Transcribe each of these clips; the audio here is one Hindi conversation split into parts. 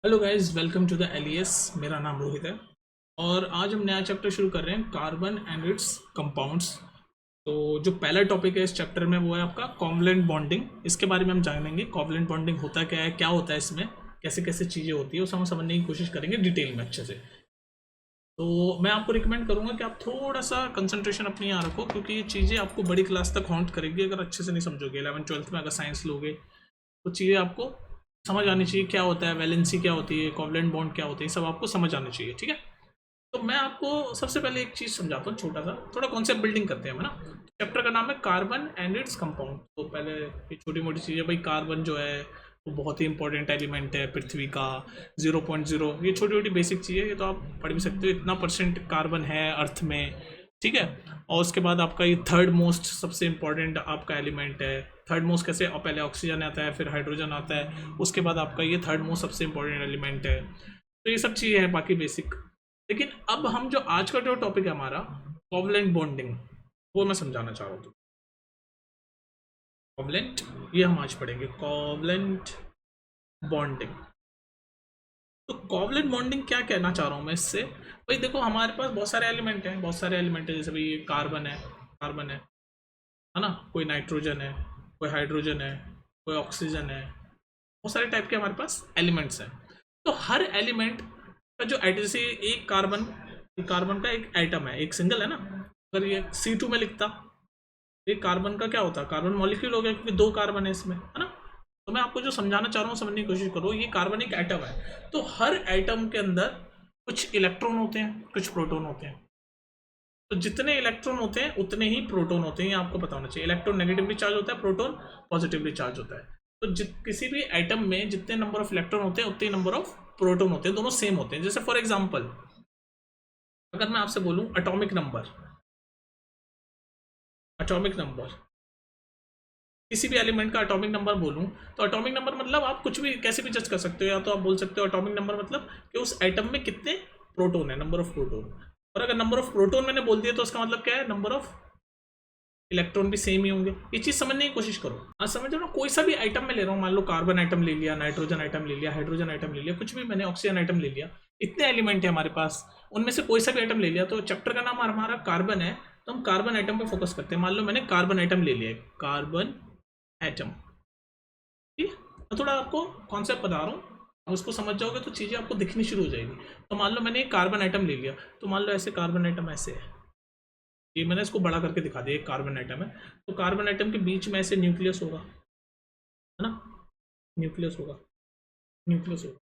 Hello guys, welcome to the Alias. मेरा नाम रोहित है और आज हम नया चैप्टर शुरू कर रहे हैं, कार्बन एंड इट्स कंपाउंड्स। तो जो पहला टॉपिक है इस चैप्टर में वो है आपका कोवलेंट बॉन्डिंग। इसके बारे में हम जानेंगे कोवलेंट बॉन्डिंग होता क्या है, क्या होता है इसमें, कैसे कैसे चीज़ें होती है, उसे हम समझने की कोशिश करेंगे डिटेल में अच्छे से। तो मैं आपको रिकमेंड करूंगा कि आप थोड़ा सा कंसंट्रेशन अपनी यहाँ रखो, क्योंकि ये चीज़ें आपको बड़ी क्लास तक हॉन्ट करेगी अगर अच्छे से नहीं समझोगे। 11th 12th में अगर साइंस लोगे तो चीज़ें आपको समझ आनी चाहिए, क्या होता है वैलेंसी, क्या होती है कोवलेंट बॉन्ड, क्या होती है, सब आपको समझ आना चाहिए। ठीक है, तो मैं आपको सबसे पहले एक चीज़ समझाता हूँ, छोटा सा थोड़ा कॉन्सेप्ट बिल्डिंग करते हैं हम, है ना। चैप्टर का नाम है कार्बन एंड इट्स कंपाउंड। तो पहले ये छोटी मोटी चीज़ें, भाई कार्बन जो है वो बहुत ही इंपॉर्टेंट एलिमेंट है पृथ्वी का। 0.0, ये छोटी छोटी बेसिक चीज़ें, ये तो आप पढ़ भी सकते हो। इतना परसेंट कार्बन है अर्थ में, ठीक है। और उसके बाद आपका ये थर्ड मोस्ट सबसे इंपॉर्टेंट आपका एलिमेंट है। थर्ड मोस्ट कैसे, और पहले ऑक्सीजन आता है, फिर हाइड्रोजन आता है, उसके बाद आपका ये थर्ड मोस्ट सबसे इंपॉर्टेंट एलिमेंट है। तो ये सब चीज़ें हैं बाकी बेसिक। लेकिन अब हम जो आज का जो टॉपिक है हमारा, कोवलेंट बॉन्डिंग, वो मैं समझाना चाह रहा हूँ। कोवलेंट, ये हम आज पढ़ेंगे, कोवलेंट बॉन्डिंग। तो कोवलेंट बॉन्डिंग क्या कहना चाह रहा हूँ मैं इससे, भाई देखो हमारे पास बहुत सारे एलिमेंट हैं, बहुत सारे एलिमेंट है, जैसे भाई कार्बन है, कार्बन है ना, कोई नाइट्रोजन है, कोई हाइड्रोजन है, कोई ऑक्सीजन है, बहुत सारे टाइप के हमारे पास एलिमेंट्स हैं। तो हर एलिमेंट का जो जैसे एक कार्बन, कार्बन का एक एटम है, एक सिंगल है ना। अगर ये C2 में लिखता, ये कार्बन का क्या होता, कार्बन मॉलिक्यूल हो गया, क्योंकि दो कार्बन है इसमें, है ना। तो मैं आपको जो समझाना चाह रहा हूँ समझने की कोशिश करो, ये कार्बन एक एटम है, तो हर एटम के अंदर कुछ इलेक्ट्रॉन होते हैं, कुछ प्रोटॉन होते हैं। तो जितने इलेक्ट्रॉन होते हैं उतने ही प्रोटॉन होते हैं, ये आपको पता होना चाहिए। इलेक्ट्रॉन नेगेटिवली चार्ज होता है, प्रोटॉन पॉजिटिवली चार्ज होता है। तो किसी भी एटम में जितने नंबर ऑफ इलेक्ट्रॉन होते हैं उतने नंबर ऑफ प्रोटॉन होते हैं, दोनों सेम होते हैं। जैसे फॉर एग्जांपल अगर मैं आपसे बोलूं एटॉमिक नंबर, एटॉमिक नंबर, किसी भी एलिमेंट का एटॉमिक नंबर बोलूं, तो एटॉमिक नंबर मतलब आप कुछ भी कैसे भी जज कर सकते हो। या तो आप बोल सकते हो एटॉमिक नंबर मतलब कि उस एटम में कितने प्रोटॉन है, नंबर ऑफ प्रोटॉन। और अगर नंबर ऑफ प्रोटॉन मैंने बोल दिया तो उसका मतलब क्या है, नंबर ऑफ इलेक्ट्रॉन भी सेम ही होंगे। ये चीज समझने की कोशिश करो। हाँ समझ रहे हो, कोई सा भी आइटम में ले रहा हूँ, मान लो कार्बन आइटम ले लिया, नाइट्रोजन आइटम ले लिया, हाइड्रोजन आइटम ले लिया, कुछ भी मैंने ऑक्सीजन आइटम ले लिया, इतने एलिमेंट है हमारे पास, उनमें से कोई सा भी आइटम ले लिया। तो चैप्टर का नाम हमारा कार्बन है, तो हम कार्बन आइटम पे फोकस करते हैं। मान लो मैंने कार्बन आइटम ले लिया, कार्बन एटम, ठीक है। मैं थोड़ा आपको कॉन्सेप्ट बता रहा हूँ, अब उसको समझ जाओगे तो चीज़ें आपको दिखनी शुरू हो जाएगी। तो मान लो मैंने एक कार्बन आइटम ले लिया, तो मान लो ऐसे कार्बन आइटम ऐसे है, ये मैंने इसको बड़ा करके दिखा दिया, एक कार्बन आइटम है। तो कार्बन आइटम के बीच में ऐसे न्यूक्लियस होगा, है ना, न्यूक्लियस होगा, न्यूक्लियस होगा।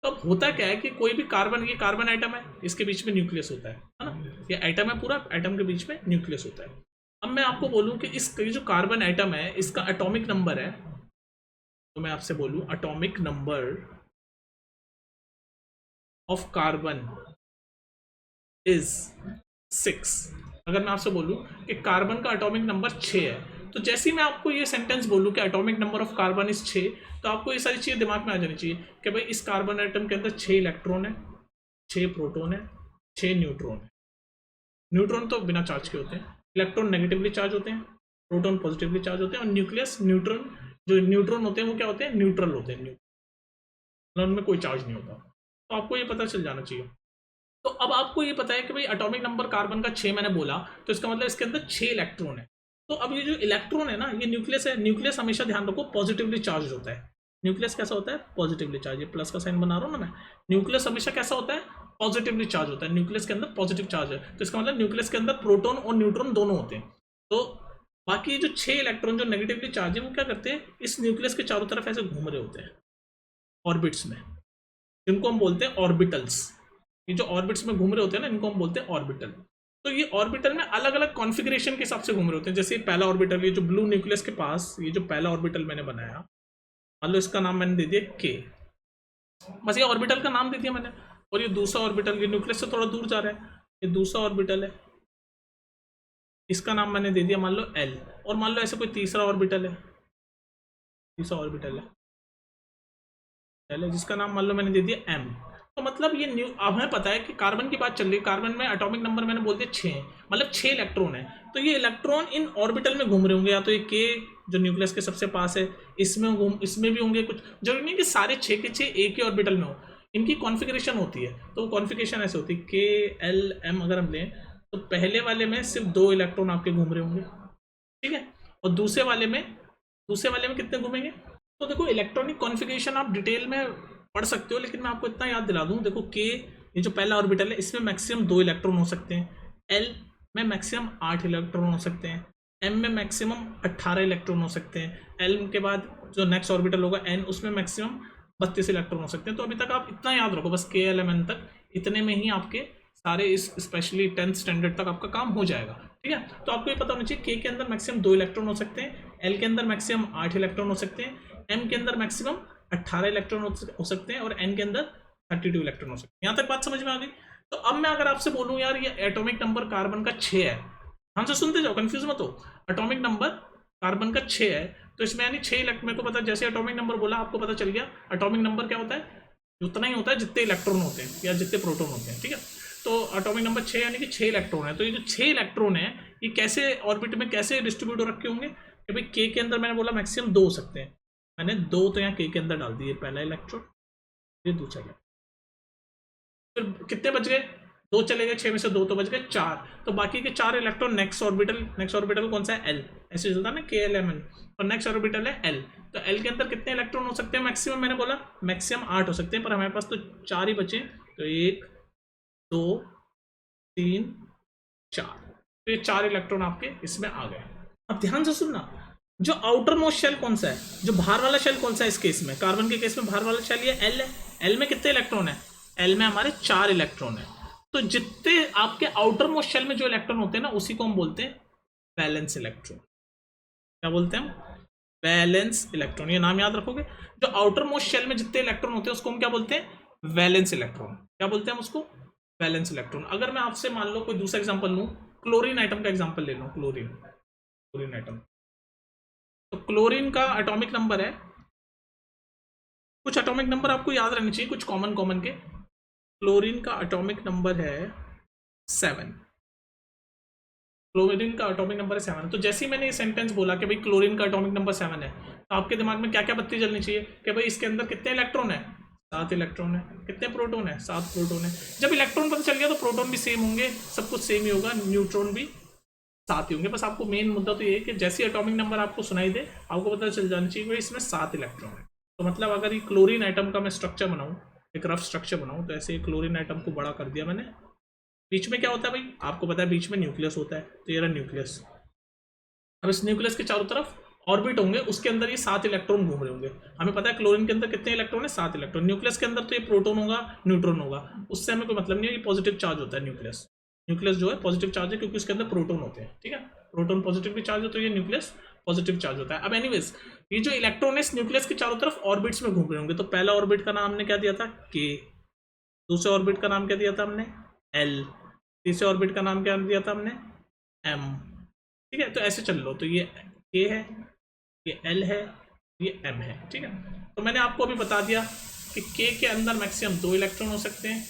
तो अब होता क्या है कि कोई भी कार्बन, ये कार्बन आइटम है, इसके बीच में न्यूक्लियस होता है ना। ये एटम है पूरा, एटम के बीच में न्यूक्लियस होता है। अब मैं आपको बोलूं कि इस जो कार्बन एटम है इसका एटॉमिक नंबर है, तो मैं आपसे बोलूं atomic number of carbon is 6। अगर मैं आपसे बोलूं कि कार्बन का एटॉमिक नंबर 6 है, तो जैसे ही मैं आपको ये सेंटेंस बोलूं कि atomic number of carbon is 6, तो आपको ये सारी चीज़ें दिमाग में आ जानी चाहिए कि भाई इस कार्बन एटम के अंदर 6 इलेक्ट्रॉन है, 6 प्रोटॉन है, 6 न्यूट्रॉन है। न्यूट्रॉन तो बिना चार्ज के होते हैं, इलेक्ट्रॉन नेगेटिवली चार्ज होते हैं, प्रोटॉन पॉजिटिवली चार्ज होते हैं, और न्यूक्लियस, न्यूट्रॉन, जो न्यूट्रॉन होते हैं वो क्या होते हैं, न्यूट्रल होते हैं, न्यूट्रल, उनमें कोई चार्ज नहीं होता। तो आपको ये पता चल जाना चाहिए। तो अब आपको ये पता है कि भाई एटॉमिक नंबर कार्बन का 6 मैंने बोला, तो इसका मतलब इसके अंदर 6 इलेक्ट्रॉन है। तो अब ये जो इलेक्ट्रॉन है ना, ये न्यूक्लियस है, न्यूक्लियस हमेशा ध्यान रखो पॉजिटिवली चार्ज होता है। न्यूक्लियस कैसा होता है, पॉजिटिवली चार्ज, ये प्लस का साइन बना रहा हूँ ना मैं। न्यूक्लियस हमेशा कैसा होता है, पॉजिटिवली चार्ज होता है, न्यूक्लियस के अंदर पॉजिटिव चार्ज है। तो इसका मतलब न्यूक्लियस के अंदर प्रोटॉन और न्यूट्रॉन दोनों होते हैं। तो बाकी जो 6 इलेक्ट्रॉन जो नेगेटिवली चार्ज है वो क्या करते हैं, इस न्यूक्लियस के चारों तरफ ऐसे घूम रहे होते हैं ऑर्बिट्स में, जिनको हम बोलते हैं ऑर्बिटल्स। ये जो ऑर्बिट्स में घूम रहे होते हैं ना, इनको हम बोलते हैं ऑर्बिटल। तो ये ऑर्बिटल में अलग अलग कॉन्फ़िगरेशन के हिसाब से घूम रहे होते हैं। जैसे पहला ऑर्बिटल, ये जो ब्लू न्यूक्लियस के पास ये जो पहला ऑर्बिटल मैंने बनाया, मान लो इसका नाम मैंने दे दिया के, बस ये ऑर्बिटल का नाम दे दिया मैंने। और ये दूसरा ऑर्बिटल, ये न्यूक्लियस से थोड़ा दूर जा रहा है, ये दूसरा ऑर्बिटल है, इसका नाम मैंने दे दिया मान लो एल। और मान लो ऐसे कोई तीसरा ऑर्बिटल है, तीसरा ऑर्बिटल है जिसका नाम मान लो मैंने दे दिया एम। तो मतलब ये न्यू, अब हमें पता है कि कार्बन की बात चल रही है, कार्बन में एटॉमिक नंबर मैंने बोल दिया 6, मतलब 6 इलेक्ट्रॉन है। तो ये इलेक्ट्रॉन इन ऑर्बिटल में घूम रहे होंगे, या तो ये के जो न्यूक्लियस के सबसे पास है इसमें भी होंगे, कुछ जरूरी नहीं कि सारे 6 के 6 एक ही ऑर्बिटल में हो। इनकी कॉन्फ़िगरेशन होती है, तो वो कॉन्फ़िगरेशन ऐसे होती है K L M अगर हम लें तो पहले वाले में सिर्फ 2 इलेक्ट्रॉन आपके घूम रहे होंगे, ठीक है, और दूसरे वाले में कितने घूमेंगे। तो देखो इलेक्ट्रॉनिक कॉन्फ़िगरेशन आप डिटेल में पढ़ सकते हो, लेकिन मैं आपको इतना याद दिला दूं, देखो K ये जो पहला ऑर्बिटल है इसमें मैक्सिमम 2 इलेक्ट्रॉन हो सकते हैं, L में मैक्सिमम 8 इलेक्ट्रॉन हो सकते हैं, M में मैक्सिमम 18 इलेक्ट्रॉन हो सकते हैं, L के बाद जो नेक्स्ट ऑर्बिटल होगा N उसमें मैक्सिमम 32 इलेक्ट्रॉन हो सकते हैं। तो अभी तक आप इतना याद रखो बस, KLMN तक, इतने में ही आपके सारे इस स्पेशली 10th स्टैंडर्ड तक आपका काम हो जाएगा, ठीक है। तो आपको ये पता होना चाहिए K के अंदर मैक्सिमम 2 इलेक्ट्रॉन हो सकते हैं, L के अंदर मैक्सिमम 8 इलेक्ट्रॉन हो सकते हैं, M के अंदर मैक्सिमम 18 इलेक्ट्रॉन हो सकते हैं, और N के अंदर 32 इलेक्ट्रॉन हो सकते हैं। यहाँ तक बात समझ में आ गई। तो अब मैं अगर आपसे बोलूँ यार ये एटॉमिक नंबर कार्बन का 6 है, हमसे सुनते जाओ, कंफ्यूज मत हो, एटॉमिक नंबर कार्बन का 6 है, तो इसमें यानी 6 इलेक्ट्रॉन, मेरे को पता, जैसे एटॉमिक नंबर बोला आपको पता चल गया एटॉमिक नंबर क्या होता है, उतना ही होता है जितने इलेक्ट्रॉन होते हैं या जितने प्रोटॉन होते हैं, ठीक है। तो एटॉमिक नंबर 6 यानी कि 6 इलेक्ट्रॉन है। तो ये जो 6 इलेक्ट्रॉन है ये कैसे ऑर्बिट में कैसे डिस्ट्रीब्यूट हो रखे होंगे कि भाई K के अंदर मैंने बोला मैक्सिमम 2 हो सकते हैं, मैंने 2 तो यहाँ K के अंदर डाल दिए, पहला इलेक्ट्रॉन, ये दूसरा इलेक्ट्रॉन, फिर कितने बच गए, 2 चले गए, 6 में से 2 तो बच गए 4, तो बाकी के 4 इलेक्ट्रॉन नेक्स्ट ऑर्बिटल कौन सा है, L, ऐसे चलता है ना KLMN, और नेक्स्ट ऑर्बिटल है L। तो L के अंदर कितने इलेक्ट्रॉन हो सकते हैं मैक्सिमम, मैंने बोला मैक्सिमम 8 हो सकते हैं, पर हमारे पास तो 4 ही बचे, तो 1 2 3 4, तो ये 4 इलेक्ट्रॉन आपके इसमें आ गए। अब ध्यान से सुनना, जो आउटर मोस्ट शेल कौन सा है, जो बाहर वाला शेल कौन सा है इस केस में, कार्बन के केस में बाहर वाला शेल ये L है, L में कितने इलेक्ट्रॉन है, L में हमारे 4 इलेक्ट्रॉन है। तो जितने आपके आउटर मोस्ट शेल में जो इलेक्ट्रॉन होते हैं ना उसी को हम बोलते हैं वैलेंस इलेक्ट्रॉन। क्या बोलते हैं हम, वैलेंस इलेक्ट्रॉन, ये नाम याद रखोगे। जो आउटर मोस्ट शेल में जितने इलेक्ट्रॉन होते हैं उसको हम क्या बोलते हैं, वैलेंस इलेक्ट्रॉन। क्या बोलते हैं हम उसको, वैलेंस इलेक्ट्रॉन। अगर मैं आपसे मान लो कोई दूसरा एग्जांपल लूं, क्लोरीन आइटम का एग्जांपल ले लो, क्लोरीन आइटम, तो क्लोरीन का एटॉमिक नंबर है, कुछ एटॉमिक नंबर आपको याद रहने चाहिए, कुछ कॉमन के। क्लोरीन का एटॉमिक नंबर है 7, क्लोरीन का एटॉमिक नंबर है 7। तो जैसे ही मैंने ये सेंटेंस बोला कि भाई क्लोरीन का एटॉमिक नंबर 7 है, तो आपके दिमाग में क्या क्या बत्ती जलनी चाहिए कि भाई इसके अंदर कितने इलेक्ट्रॉन है, 7 इलेक्ट्रॉन है, कितने प्रोटॉन है, 7 प्रोटॉन है। जब इलेक्ट्रॉन पता चल गया तो प्रोटॉन भी सेम होंगे, सब कुछ सेम ही होगा, न्यूट्रॉन भी 7 ही होंगे। बस आपको मेन मुद्दा तो ये है कि जैसे एटॉमिक नंबर आपको सुनाई दे आपको पता चल जाना चाहिए कि इसमें 7 इलेक्ट्रॉन है। तो मतलब अगर ये क्लोरीन आइटम का मैं स्ट्रक्चर बनाऊं, एक रफ स्ट्रक्चर बनाऊं, तो ऐसे क्लोरीन आइटम को बड़ा कर दिया मैंने। बीच में क्या होता है भाई, आपको पता है बीच में न्यूक्लियस होता है, तो ये रहा न्यूक्लियस। अब इस न्यूक्लियस के चारों तरफ ऑर्बिट होंगे, उसके अंदर ये 7 इलेक्ट्रॉन घूम रहे होंगे। हमें पता है क्लोरीन के अंदर कितने इलेक्ट्रॉन है, 7 इलेक्ट्रॉन। न्यूक्लियस के अंदर तो ये प्रोटॉन होगा, न्यूट्रॉन होगा, उससे हमें कोई मतलब नहीं है, ये पॉजिटिव चार्ज होता है न्यूक्लियस जो है पॉजिटिव चार्ज है, क्योंकि उसके अंदर प्रोटॉन होते हैं, ठीक है, प्रोटॉन पॉजिटिव भी चार्ज होता है, तो ये न्यूक्लियस पॉजिटिव चार्ज होता है। अब एनीवेज ये जो इलेक्ट्रॉन है इस न्यूक्लियस के चारों तरफ ऑर्बिट्स में घूम रहे होंगे। तो पहला ऑर्बिट का नाम हमने क्या दिया था, K, दूसरे ऑर्बिट का नाम क्या दिया था हमने, L, तीसरे ऑर्बिट का नाम क्या दिया था हमने, M, ठीक है। तो ऐसे चल लो, तो ये K है, ये L है, ये M है, ठीक है। तो मैंने आपको अभी बता दिया कि K के अंदर मैक्सिमम 2 इलेक्ट्रॉन हो सकते हैं,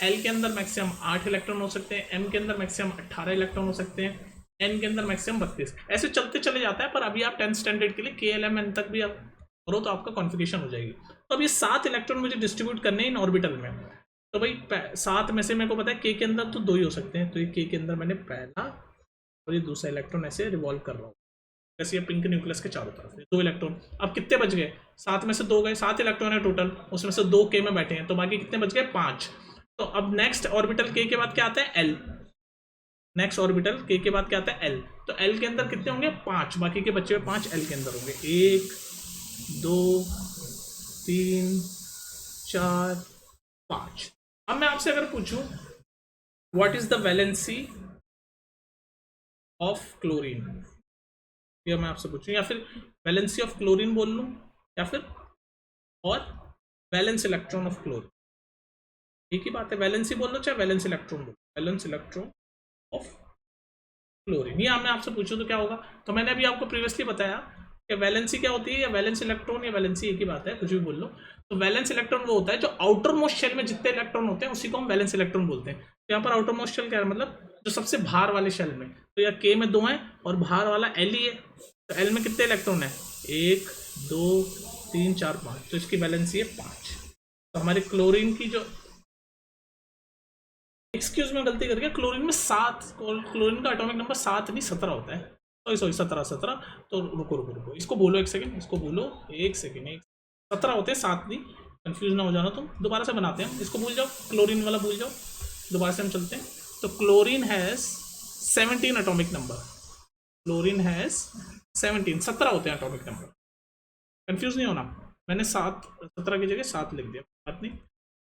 L के अंदर मैक्सिमम 8 इलेक्ट्रॉन हो सकते हैं, M के अंदर मैक्सिमम 18 इलेक्ट्रॉन हो सकते हैं, N के अंदर मैक्सिमम 32, ऐसे चलते चले जाता है। पर अभी आप 10th स्टैंडर्ड के लिए KLMN तक भी आप करो तो आपका कॉन्फ़िगरेशन हो जाएगी। तो अब ये 7 इलेक्ट्रॉन मुझे डिस्ट्रीब्यूट करने हैं इन ऑर्बिटल में। तो भाई 7 में से मेरे को पता है K के अंदर तो 2 ही हो सकते हैं, तो ये K के अंदर मैंने पहला और ये दूसरा इलेक्ट्रॉन ऐसे रिवॉल्व कर रहा हूँ, जैसे ये पिंक न्यूक्लियस के चारों तरफ 2 इलेक्ट्रॉन। अब कितने बच गए, 7 में से 2 गए, 7 इलेक्ट्रॉन है टोटल, उसमें से 2 K में बैठे हैं, तो बाकी कितने बच गए, 5। तो अब नेक्स्ट ऑर्बिटल K के बाद क्या आता है, L, नेक्स्ट ऑर्बिटल K के बाद क्या आता है, L। तो L के अंदर कितने होंगे, 5, बाकी के बचे हुए 5 L के अंदर होंगे, 1 2 3 4 5। अब मैं आपसे अगर पूछूं what is the valency of chlorine, ये मैं आपसे पूछूं, या फिर वैलेंसी ऑफ क्लोरीन बोल लूं, या फिर और वैलेंस इलेक्ट्रॉन ऑफ क्लोरीन, एक ही बात है, वैलेंसी बोल लो चाहे वैलेंस इलेक्ट्रॉन बोलो, वैलेंस इलेक्ट्रॉन ऑफ क्लोरीन। ये मैं आपसे पूछूं तो क्या होगा। तो मैंने अभी आपको प्रीवियसली बताया कि वैलेंसी क्या होती है, या वैलेंस इलेक्ट्रॉन या वैलेंसी एक ही बात है, कुछ भी बोल लो। तो वैलेंस इलेक्ट्रॉन वो होता है जो आउटर मोस्ट शेल में जितने इलेक्ट्रॉन होते हैं उसी को हम वैलेंस इलेक्ट्रॉन बोलते हैं। तो यहाँ पर आउटर मोस्ट शेल क्या है, मतलब जो सबसे बाहर वाले शेल में, तो या K में 2 हैं और बाहर वाला L ही है, तो L में कितने इलेक्ट्रॉन है, 1 2 3 4 5, तो इसकी वैलेंसी है 5। तो हमारे क्लोरीन की जो, एक्सक्यूज में गलती कर गया, क्लोरीन में 7, क्लोरीन का एटॉमिक नंबर 7 नहीं 17 होता है, सॉरी सॉरी 17, तो रुको रुको रुको, इसको बोलो एक सेकंड, इसको बोलो एक सेकंड, 17 होते हैं, 7 नहीं, कंफ्यूज ना हो जाना तुम। दोबारा से बनाते हैं, इसको भूल जाओ, क्लोरीन वाला भूल जाओ, दोबारा से हम चलते हैं। तो chlorine has 17 atomic number, chlorine has 17 होते हैं एटॉमिक नंबर, कंफ्यूज नहीं होना, मैंने 17 की जगह 7 लिख दिया, बात नहीं।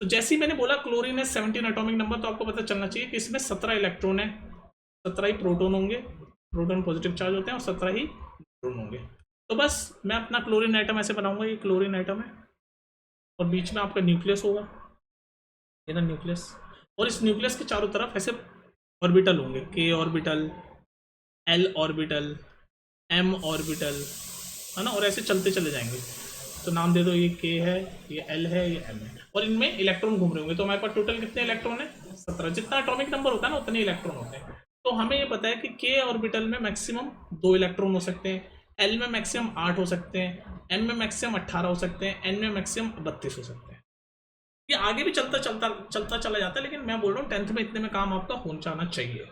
तो जैसे ही मैंने बोला क्लोरीन है 17 एटॉमिक नंबर, तो आपको पता चलना चाहिए कि इसमें 17 इलेक्ट्रॉन है, 17 ही प्रोटॉन होंगे, प्रोटॉन पॉजिटिव चार्ज होते हैं, और 17 ही न्यूट्रॉन होंगे। तो बस मैं अपना क्लोरीन आइटम ऐसे बनाऊंगा, ये क्लोरीन आइटम है, और बीच में आपका न्यूक्लियस होगा, ये ना न्यूक्लियस, और इस न्यूक्लियस के चारों तरफ ऐसे ऑर्बिटल होंगे, k orbital, l orbital, m orbital, है ना, और ऐसे चलते चले जाएंगे। तो नाम दे दो, ये k है, ये l है, ये m है, और इनमें इलेक्ट्रॉन घूम रहे होंगे। तो हमारे पास टोटल कितने इलेक्ट्रॉन है? 17। जितना एटॉमिक नंबर होता है ना उतने इलेक्ट्रॉन होते हैं। तो हमें ये पता है कि k ऑर्बिटल में मैक्सिमम 2 इलेक्ट्रॉन हो सकते हैं, l में मैक्सिमम 8 हो सकते हैं, m में मैक्सिमम 18 हो सकते हैं, n में मैक्सिमम 32 हो सकते हैं। ये आगे भी चलता चला जाता है, लेकिन मैं बोल रहा हूँ 10th में इतने में काम आपका हो जाना चाहिए,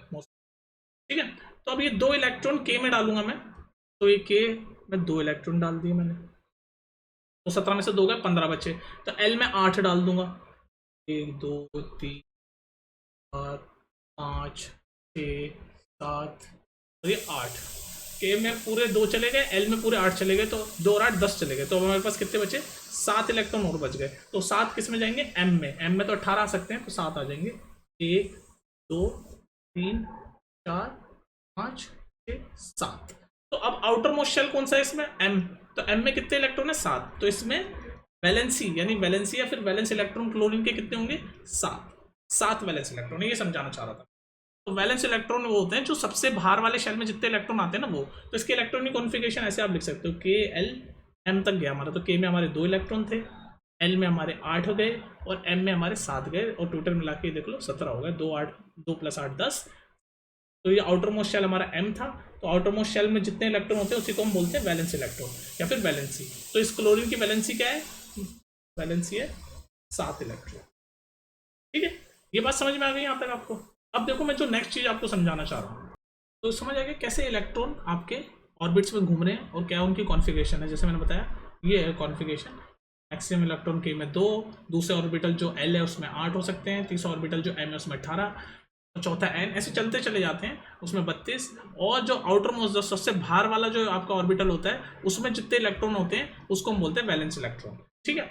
ठीक है। तो अब ये 2 इलेक्ट्रॉन k में डालूंगा मैं, तो ये k में 2 इलेक्ट्रॉन डाल दिए मैंने, तो 17 में से 2 गए, 15 बचे। तो l में 8 डाल दूंगा, 1 2 3 4 5 6 7 और ये 8, k में पूरे 2 चले गए, l में पूरे 8 चले गए, तो 2 और 8 10 चले गए। तो अब हमारे पास कितने बचे? 7 इलेक्ट्रॉन और बच गए। तो 7 किस में जाएंगे? m में, m में तो 18 आ सकते हैं, तो 7 आ जाएंगे, 1 2 3 4 5 6 7। तो अब आउटर मोस्ट शेल कौन सा है इसमें? m। तो m में कितने इलेक्ट्रॉन है? 7। तो इसमें वैलेंसी यानी वैलेंसी या फिर वैलेंस इलेक्ट्रॉन क्लोरीन के कितने होंगे? 7 वैलेंस इलेक्ट्रॉन, ये समझाना चाह रहा था। तो वैलेंस इलेक्ट्रॉन वो होते हैं जो सबसे बाहर वाले शेल में जितने इलेक्ट्रॉन आते हैं ना वो। तो इसके इलेक्ट्रॉनिक कॉन्फ़िगरेशन ऐसे आप लिख सकते हो, k l m तक गया हमारा। तो k में हमारे 2 इलेक्ट्रॉन थे, l में हमारे 8 गए और m में हमारे 7 गए, और टोटल मिला के देख लो 17 हो गए। 2 + 8 10। तो ये आउटर मोस्ट शेल हमारा m था। तो आउटर मोस्ट शेल में जितने इलेक्ट्रॉन होते हैं उसी को हम बोलते हैं वैलेंस इलेक्ट्रॉन या फिर वैलेंसी। तो इस क्लोरीन की वैलेंसी क्या है? वैलेंसी है 7 इलेक्ट्रॉन, ठीक है। ये बात समझ में आ गई यहाँ तक आपको? अब देखो मैं जो नेक्स्ट चीज आपको समझाना चाह रहा हूँ, तो समझ आ गया कैसे इलेक्ट्रॉन आपके ऑर्बिट्स में घूम रहे हैं और क्या उनकी कॉन्फ़िगरेशन है। जैसे मैंने बताया ये है कॉन्फ़िगरेशन, मैक्सिमम इलेक्ट्रॉन k में 2, दूसरे ऑर्बिटल जो l है उसमें 8 हो सकते हैं, तीसरा ऑर्बिटल जो m है उसमें 18, चौथा n, ऐसे चलते चले जाते हैं, उसमें 32। और जो आउटर मोस्ट सबसे बाहर वाला जो आपका ऑर्बिटल होता है उसमें जितने इलेक्ट्रॉन होते हैं उसको हम बोलते हैं वैलेंस इलेक्ट्रॉन, ठीक है।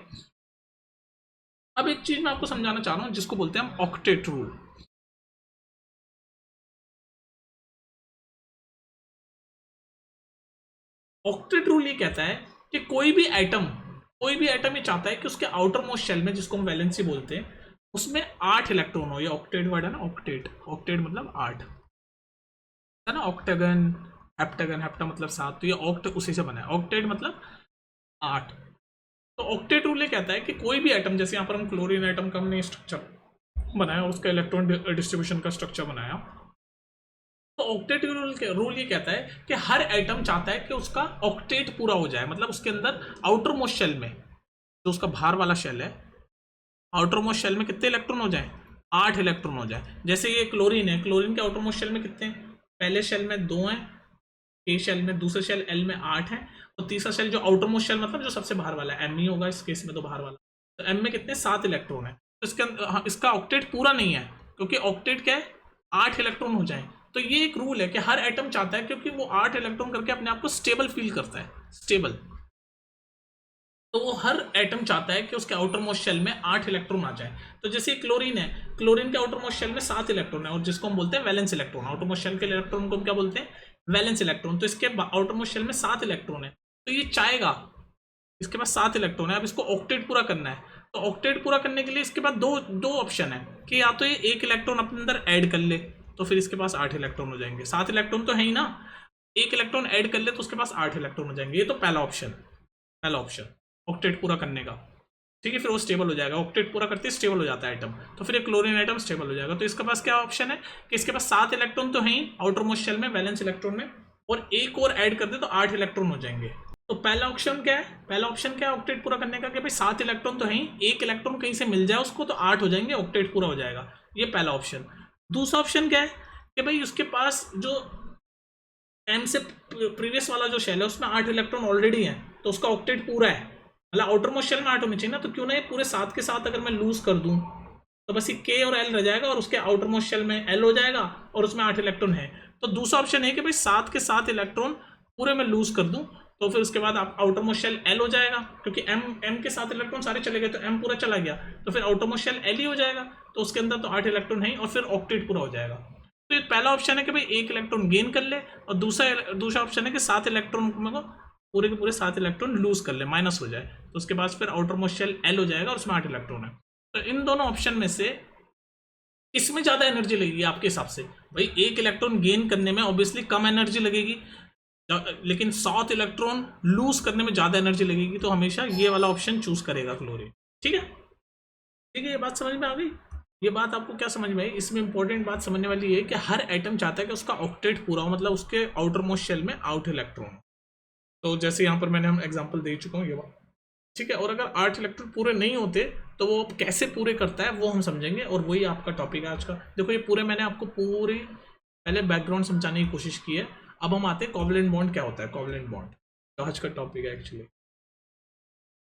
अब एक चीज मैं आपको समझाना चाह रहा हूं जिसको बोलते हैं हम ऑक्टेट रूल। ऑक्टेट रूल ये कहता है कि कोई भी एटम ये चाहता है कि उसके आउटर मोस्ट शेल में, जिसको हम वैलेंसी बोलते हैं, उसमें 8 इलेक्ट्रॉन हो। ये ऑक्टेट वर्ड है ना, ऑक्टेट, ऑक्टेट मतलब 8 है ना। ऑक्टेगन, हेप्टागन, हेप्टा मतलब 7, तो ये ऑक्ट उसी से बना है, ऑक्टेट मतलब 8। तो ऑक्टेट रूल ये कहता है कि कोई भी एटम, जैसे यहाँ पर हम क्लोरीन एटम का हमने स्ट्रक्चर बनाया, उसका इलेक्ट्रॉन डिस्ट्रीब्यूशन का स्ट्रक्चर बनाया, तो ऑक्टेट रूल ये कहता है कि हर एटम चाहता है कि उसका ऑक्टेट पूरा हो जाए, मतलब उसके अंदर आउटर मोस्ट शेल में, जो उसका बाहर वाला शेल है, आउटर मोस्ट शेल में कितने इलेक्ट्रॉन हो जाए? 8 इलेक्ट्रॉन हो जाए। जैसे ये क्लोरीन है, क्लोरीन के आउटर मोस्ट शेल में कितने हैं? पहले शेल में 2 हैं, k शेल में, दूसरे शेल l में 8 है, और तीसरा शेल जो आउटर मोस्ट शेल मतलब जो सबसे बाहर वाला है, m ही होगा इस केस में, तो बाहर वाला, तो m में कितने? 7 इलेक्ट्रॉन है। तो इसका इसका ऑक्टेट पूरा नहीं है, क्योंकि ऑक्टेट क्या है? 8 इलेक्ट्रॉन हो जाए। तो ये एक रूल है कि हर एटम चाहता है, क्योंकि वो 8 इलेक्ट्रॉन करके अपने आप को स्टेबल फील करता है, स्टेबल। तो वो हर एटम चाहता है कि उसके आउटर मोस्ट शेल में 8 इलेक्ट्रॉन आ जाए। तो जैसे क्लोरीन है, क्लोरीन के आउटर मोस्ट शेल में 7 इलेक्ट्रॉन है, और जिसको हम बोलते हैं valence electron. Outermost shell के इलेक्ट्रॉन को हम क्या बोलते हैं? Valence electron. तो इसके आउटर मोस्ट शेल में 7 इलेक्ट्रॉन है, तो ये चाहेगा, इसके पास 7 इलेक्ट्रॉन है, अब इसको ऑक्टेट पूरा करना है। तो ऑक्टेट पूरा करने के लिए इसके पास दो ऑप्शन है कि या तो ये 1 इलेक्ट्रॉन अपने अंदर ऐड कर ले, तो फिर इसके पास 8 इलेक्ट्रॉन हो जाएंगे। 7 इलेक्ट्रॉन तो है ही ना, 1 इलेक्ट्रॉन ऐड कर ले तो उसके पास 8 इलेक्ट्रॉन हो जाएंगे। ये तो पहला ऑप्शन ऑक्टेट पूरा करने का, ठीक है। फिर वो स्टेबल हो जाएगा, ऑक्टेट पूरा करते ही स्टेबल हो जाता है एटम, तो फिर एक क्लोरीन एटम स्टेबल हो जाएगा। तो इसके पास क्या ऑप्शन है कि इसके पास 7 इलेक्ट्रॉन तो है ही आउटर मोस्ट शेल में, वैलेंस इलेक्ट्रॉन में, और एक और ऐड कर दे तो 8 इलेक्ट्रॉन हो जाएंगे। तो पहला ऑप्शन क्या है, पहला ऑप्शन क्या है ऑक्टेट पूरा करने का, कि भाई 7 इलेक्ट्रॉन तो है ही, एक इलेक्ट्रॉन कहीं से मिल जाए उसको तो 8 हो जाएंगे, ऑक्टेट पूरा हो जाएगा, ये पहला ऑप्शन। दूसरा ऑप्शन क्या है कि भाई उसके पास जो एम से प्रीवियस वाला जो शेल है उसमें 8 इलेक्ट्रॉन ऑलरेडी है, तो उसका ऑक्टेट पूरा है, मतलब आउटर मोस्ट शेल में 8 होने चाहिए ना, तो क्यों ना ये पूरे 7 के साथ अगर मैं लूज कर दूं तो बस ये के और एल रह जाएगा और उसके आउटर मोस्ट शेल में एल हो जाएगा और उसमें 8 इलेक्ट्रॉन है। तो दूसरा ऑप्शन है कि भाई 7 के 7 इलेक्ट्रॉन पूरे में लूज कर दूं, तो फिर उसके बाद आप आउटर मोस्ट शेल एल हो जाएगा, क्योंकि एम के 7 इलेक्ट्रॉन सारे चले गए तो एम पूरा चला गया, तो फिर आउटर मोस्ट शेल एल ही हो जाएगा, तो उसके अंदर तो 8 इलेक्ट्रॉन है और फिर ऑक्टेट पूरा हो जाएगा। तो ये पहला ऑप्शन है कि भाई एक इलेक्ट्रॉन गेन कर ले, और दूसरा ऑप्शन है कि 7 इलेक्ट्रॉन को पूरे के पूरे 7 इलेक्ट्रॉन लूज कर ले, माइनस हो जाए, तो उसके बाद फिर आउटर मोस्ट शेल एल हो जाएगा और उसमें 8 इलेक्ट्रॉन है। तो इन दोनों ऑप्शन में से इसमें ज्यादा एनर्जी लगेगी आपके हिसाब से? भाई एक इलेक्ट्रॉन गेन करने में ऑब्वियसली कम एनर्जी लगेगी, लेकिन 7 इलेक्ट्रॉन लूज करने में ज्यादा एनर्जी लगेगी, तो हमेशा ये वाला ऑप्शन चूज करेगा क्लोरीन। ठीक है, ठीक है, ये बात समझ में आ गई? ये बात आपको क्या समझ में आई? इसमें इंपॉर्टेंट बात समझने वाली है कि हर एटम चाहता है कि उसका ऑक्टेट पूरा हो, मतलब उसके आउटर मोस्ट शेल में 8 इलेक्ट्रॉन। तो जैसे यहाँ पर मैंने हम एग्जांपल दे चुका हूँ ये बात, ठीक है। और अगर 8 इलेक्ट्रॉन पूरे नहीं होते तो वो कैसे पूरे करता है वो हम समझेंगे, और वही आपका टॉपिक है आज का। देखो ये पूरे मैंने आपको पूरी पहले बैकग्राउंड समझाने की कोशिश की है। अब हम आते हैं कोवलेंट बॉन्ड क्या होता है। कोवलेंट बॉन्ड तो आज का टॉपिक है एक्चुअली,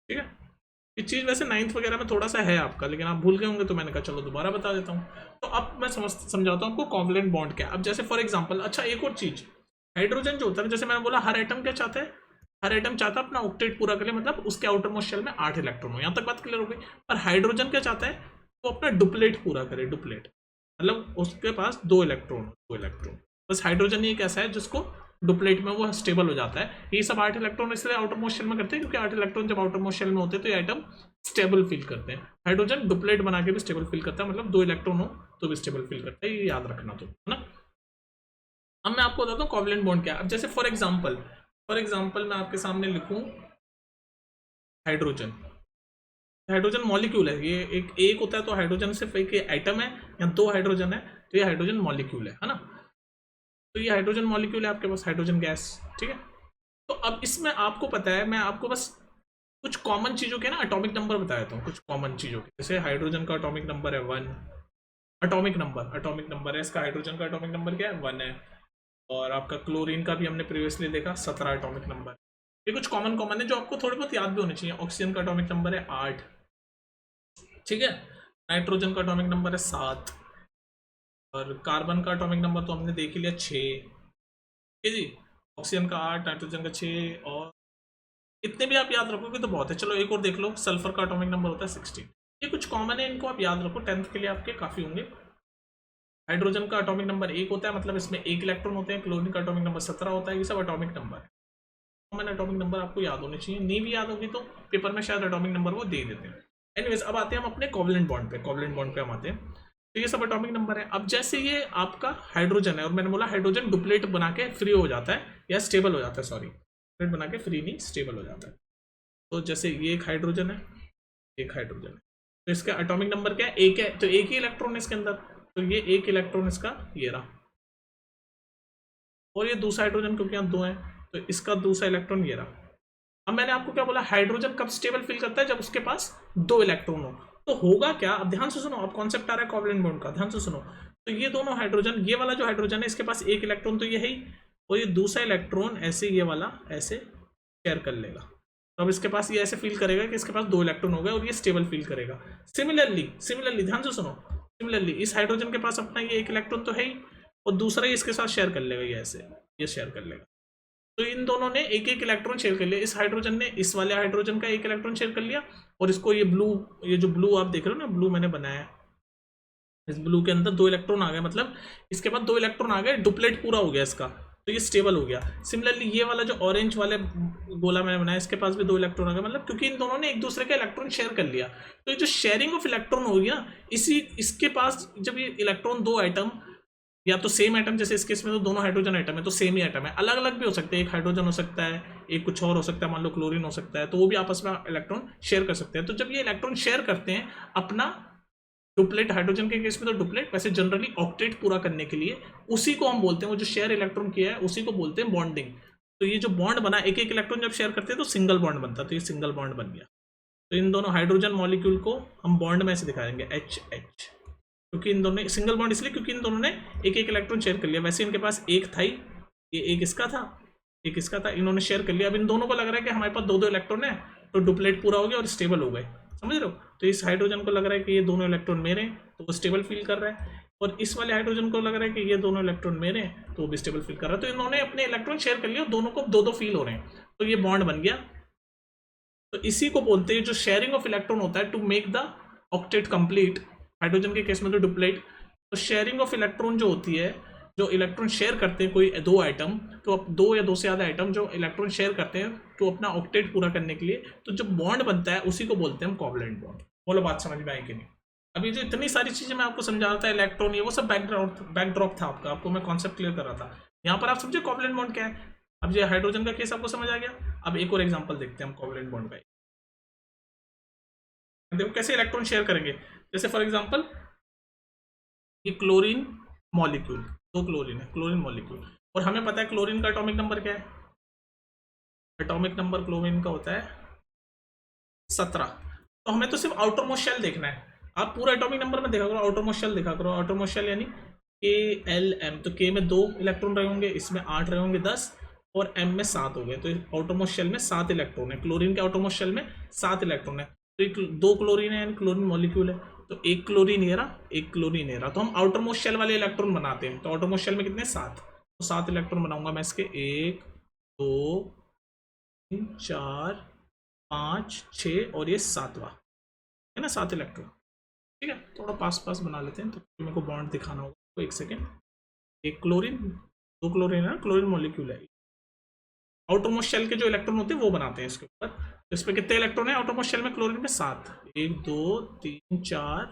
ठीक है। ये चीज़ वैसे 9th वगैरह में थोड़ा सा है आपका, लेकिन आप भूल गए होंगे तो मैंने कहा चलो दोबारा बता देता हूँ। तो अब मैं समझाता हूँ आपको कोवलेंट बॉन्ड क्या। अब जैसे फॉर एग्जांपल, अच्छा एक और चीज़, हाइड्रोजन जो होता है, जैसे मैंने बोला हर एटम क्या चाहता है, हर एटम चाहता है अपना ऑक्टेट पूरा करे, मतलब उसके आउटर मोस्ट शेल में 8 इलेक्ट्रॉन हो। यहाँ तक बात क्लियर हो गई। पर हाइड्रोजन क्या चाहता है, वो अपना डुप्लेट पूरा करे। डुप्लेट मतलब उसके पास 2 इलेक्ट्रॉन। बस हाइड्रोजन ही एक ऐसा है जिसको डुप्लेट में वो स्टेबल हो जाता है। ये सब 8 इलेक्ट्रॉन इसलिए आउटर मोस्ट शेल में करते हैं, क्योंकि 8 इलेक्ट्रॉन जब आउटर मोस्ट शेल में होते हैं तो ये आइटम स्टेबल फील करते हैं। हाइड्रोजन डुप्लेट बना के भी स्टेबल फील करता है, मतलब 2 इलेक्ट्रॉन हो तो भी स्टेबल फील करता है, ये याद रखना तो, है ना। अब मैं आपको बताता हूँ कोवलेंट बॉन्ड क्या है। अब जैसे फॉर एग्जाम्पल मैं आपके सामने लिखूं हाइड्रोजन। हाइड्रोजन मॉलिक्यूल है, ये एक होता है तो हाइड्रोजन सिर्फ एक एटम है, या 2 हाइड्रोजन है तो ये हाइड्रोजन मॉलिक्यूल है ना। तो ये हाइड्रोजन मॉलिक्यूल है आपके पास, हाइड्रोजन गैस, ठीक है। तो अब इसमें आपको पता है, मैं आपको बस कुछ कॉमन चीज़ों के ना एटॉमिक नंबर बता देता हूँ, कुछ कॉमन चीज़ों के। जैसे हाइड्रोजन का एटॉमिक नंबर है 1, एटॉमिक नंबर है इसका। हाइड्रोजन का एटॉमिक नंबर क्या है, 1 है। और आपका क्लोरीन का भी हमने प्रीवियसली देखा 17 एटॉमिक नंबर। ये कुछ कॉमन है जो आपको थोड़े बहुत याद भी होने चाहिए। ऑक्सीजन का एटॉमिक नंबर है 8, ठीक है। नाइट्रोजन का एटॉमिक नंबर है 7, और कार्बन का एटॉमिक नंबर तो हमने देख ही लिया 6, ठीक है जी। ऑक्सीजन का 8, नाइट्रोजन का 6, और इतने भी आप याद रखोगे तो बहुत है। चलो एक और देख लो, सल्फर का एटॉमिक नंबर होता है 16। ये कुछ कॉमन है, इनको आप याद रखो, 10th के लिए आपके काफ़ी होंगे। हाइड्रोजन का एटॉमिक नंबर 1 होता है, मतलब इसमें 1 इलेक्ट्रॉन होते हैं। क्लोरीन का एटॉमिक नंबर 17 होता है। ये सब एटॉमिक नंबर है, कॉमन एटॉमिक नंबर आपको याद होने चाहिए। नहीं भी याद होगी तो पेपर में शायद एटॉमिक नंबर वो दे देते हैं। एनीवेज, अब आते हैं हम अपने कोवलेंट बॉन्ड पे। कोवलेंट बॉन्ड पे हम आते हैं, तो ये सब एटॉमिक नंबर है। अब जैसे ये आपका हाइड्रोजन है, और मैंने बोला हाइड्रोजन डुप्लेट बना के फ्री हो जाता है, या स्टेबल हो जाता है, सॉरी, डुप्लेट बना के फ्री नहीं, स्टेबल हो जाता है। तो जैसे ये एक हाइड्रोजन है, तो इसका एटॉमिक नंबर क्या है, 1 है, तो एक ही इलेक्ट्रॉन है इसके अंदर, तो ये 1 इलेक्ट्रॉन इसका ये रहा। और ये दूसरा हाइड्रोजन, क्योंकि यहाँ 2 है तो इसका दूसरा इलेक्ट्रॉन ये रहा। अब मैंने आपको क्या बोला, हाइड्रोजन कब स्टेबल फील करता है, जब उसके पास 2 इलेक्ट्रॉन हो। तो होगा क्या, अब ध्यान से सुनो, अब कॉन्सेप्ट आ रहा है कोवलेंट बॉन्ड का, ध्यान से सुनो। तो ये दोनों हाइड्रोजन, ये वाला जो हाइड्रोजन है इसके पास 1 इलेक्ट्रॉन तो ये है ही, और ये दूसरा इलेक्ट्रॉन ऐसे ये वाला ऐसे शेयर कर लेगा। तो अब इसके पास ये ऐसे फील करेगा कि इसके पास 2 इलेक्ट्रॉन हो गए, और ये स्टेबल फील करेगा। सिमिलरली ध्यान से सुनो, सिमिलरली इस हाइड्रोजन के पास अपना ये 1 इलेक्ट्रॉन तो है ही, और दूसरा ही इसके साथ शेयर कर लेगा, ये ऐसे ये शेयर कर लेगा। तो इन दोनों ने 1-1 इलेक्ट्रॉन शेयर कर लिया। इस हाइड्रोजन ने इस वाले हाइड्रोजन का 1 इलेक्ट्रॉन शेयर कर लिया, और इसको ये ब्लू, ये जो ब्लू आप देख रहे हो ना, ब्लू मैंने बनाया है, इस ब्लू के अंदर 2 इलेक्ट्रॉन आ गए, मतलब इसके बाद 2 इलेक्ट्रॉन आ गए, डुप्लेट पूरा हो गया इसका, तो ये स्टेबल हो गया। सिमिलरली ये वाला जो ऑरेंज वाले गोला मैंने बनाया, इसके पास भी 2 इलेक्ट्रॉन आ गए, मतलब क्योंकि इन दोनों ने एक दूसरे का इलेक्ट्रॉन शेयर कर लिया। तो ये जो शेयरिंग ऑफ इलेक्ट्रॉन होगी ना, इसके पास जब ये इलेक्ट्रॉन 2 आइटम, या तो सेम एटम, जैसे इस केस में तो दोनों हाइड्रोजन एटम है तो सेम ही एटम है, अलग अलग भी हो सकते हैं, एक हाइड्रोजन हो सकता है, एक कुछ और हो सकता है, मान लो क्लोरीन हो सकता है, तो वो भी आपस में इलेक्ट्रॉन शेयर कर सकते हैं। तो जब ये इलेक्ट्रॉन शेयर करते हैं अपना डुप्लेट, हाइड्रोजन के केस में तो डुप्लेट, वैसे जनरली ऑक्टेट पूरा करने के लिए उसी को हम बोलते हैं, वो जो शेयर इलेक्ट्रॉन किया है उसी को बोलते हैं बॉन्डिंग। तो ये जो बॉन्ड बना, एक एक इलेक्ट्रॉन जब शेयर करते हैं तो सिंगल बॉन्ड बनता है, तो ये सिंगल बॉन्ड बन गया। तो इन दोनों हाइड्रोजन मॉलिक्यूल को हम बॉन्ड में से दिखाएंगे एच एच, क्योंकि इन दोनों सिंगल बॉन्ड इसलिए क्योंकि इन दोनों ने एक एक इलेक्ट्रॉन शेयर कर लिया। वैसे इनके पास एक था ही, ये एक इसका था, एक इसका था, इन्होंने शेयर कर लिया। अब इन दोनों को लग रहा है कि हमारे पास दो दो इलेक्ट्रॉन है, तो डुप्लेट पूरा हो गया और स्टेबल हो गए, समझ रहे हो। तो इस हाइड्रोजन को लग रहा है कि ये दोनों इलेक्ट्रॉन मेरे हैं, तो वो स्टेबल फील कर रहा है, और इस वाले हाइड्रोजन को लग रहा है कि ये दोनों इलेक्ट्रॉन मेरे हैं, तो वो भी स्टेबल फील कर रहा है। तो इन्होंने अपने इलेक्ट्रॉन शेयर कर लिया, दोनों को दो दो फील हो रहे हैं, तो ये बॉन्ड बन गया। तो इसी को बोलते हैं जो शेयरिंग ऑफ इलेक्ट्रॉन होता है to make the octet complete. Hydrogen के केस में तो डुप्लेट। तो शेयरिंग ऑफ इलेक्ट्रॉन जो होती है, जो इलेक्ट्रॉन शेयर करते हैं कोई दो आइटम, तो अब दो या दो से ज़्यादा आइटम जो इलेक्ट्रॉन शेयर करते हैं तो अपना ऑक्टेट पूरा करने के लिए, तो जो बॉन्ड बनता है उसी को बोलते हैं हम कोवलेंट बॉन्ड। बोलो बात समझ में आई कि नहीं। अभी जो इतनी सारी चीज़ें मैं आपको समझा रहा था, इलेक्ट्रॉन ये वो सब बैकड्रॉप था आपका, आपको मैं कॉन्सेप्ट क्लियर कर रहा था। यहाँ पर आप समझे कोवलेंट बॉन्ड क्या है। अब ये हाइड्रोजन का केस आपको समझ आ गया। अब एक और एग्जाम्पल देखते हैं हम कोवलेंट बॉन्ड का। देखो कैसे इलेक्ट्रॉन शेयर करेंगे। जैसे फॉर एग्जांपल ये क्लोरीन मॉलिक्यूल, दो क्लोरीन है, क्लोरीन मॉलिक्यूल, और हमें पता है क्लोरीन का एटॉमिक नंबर क्या है। एटॉमिक नंबर क्लोरीन का होता है 17। तो हमें तो सिर्फ आउटर मोस्ट शेल देखना है। आप पूरा एटॉमिक नंबर में देखा करो, आउटर मोस्ट शेल देखा करो। आउटर मोस्ट शेल यानी KLM, तो K में 2 इलेक्ट्रॉन रहे होंगे, इसमें 8 रहे होंगे 10, और M में 7 हो गए। तो आउटर मोस्ट शेल में 7 इलेक्ट्रॉन है, क्लोरीन के आउटर मोस्ट शेल में 7 इलेक्ट्रॉन है। तो एक दो क्लोरीन है यानी क्लोरीन मॉलिक्यूल है, तो एक क्लोरीन ये रहा, एक क्लोरीन ये रहा। तो हम आउटर मोस्ट शेल वाले इलेक्ट्रॉन बनाते हैं। तो आउटर मोस्ट शेल में कितने 7, तो 7 इलेक्ट्रॉन बनाऊंगा मैं इसके, 1 2 3 4 5 6 और ये 7वां है ना, 7 इलेक्ट्रॉन। ठीक है, थोड़ा पास पास बना लेते हैं तो मेरे को बॉन्ड दिखाना होगा, तो एक सेकेंड। एक क्लोरीन, दो क्लोरीन है, क्लोरीन मॉलिक्यूल है। आउटर मोस्ट शेल के जो इलेक्ट्रॉन होते हैं वो बनाते हैं इसके ऊपर। तो इस पर कितने इलेक्ट्रॉन है आउटर मोस्ट शेल में, क्लोरीन में 7, 1 2 3 4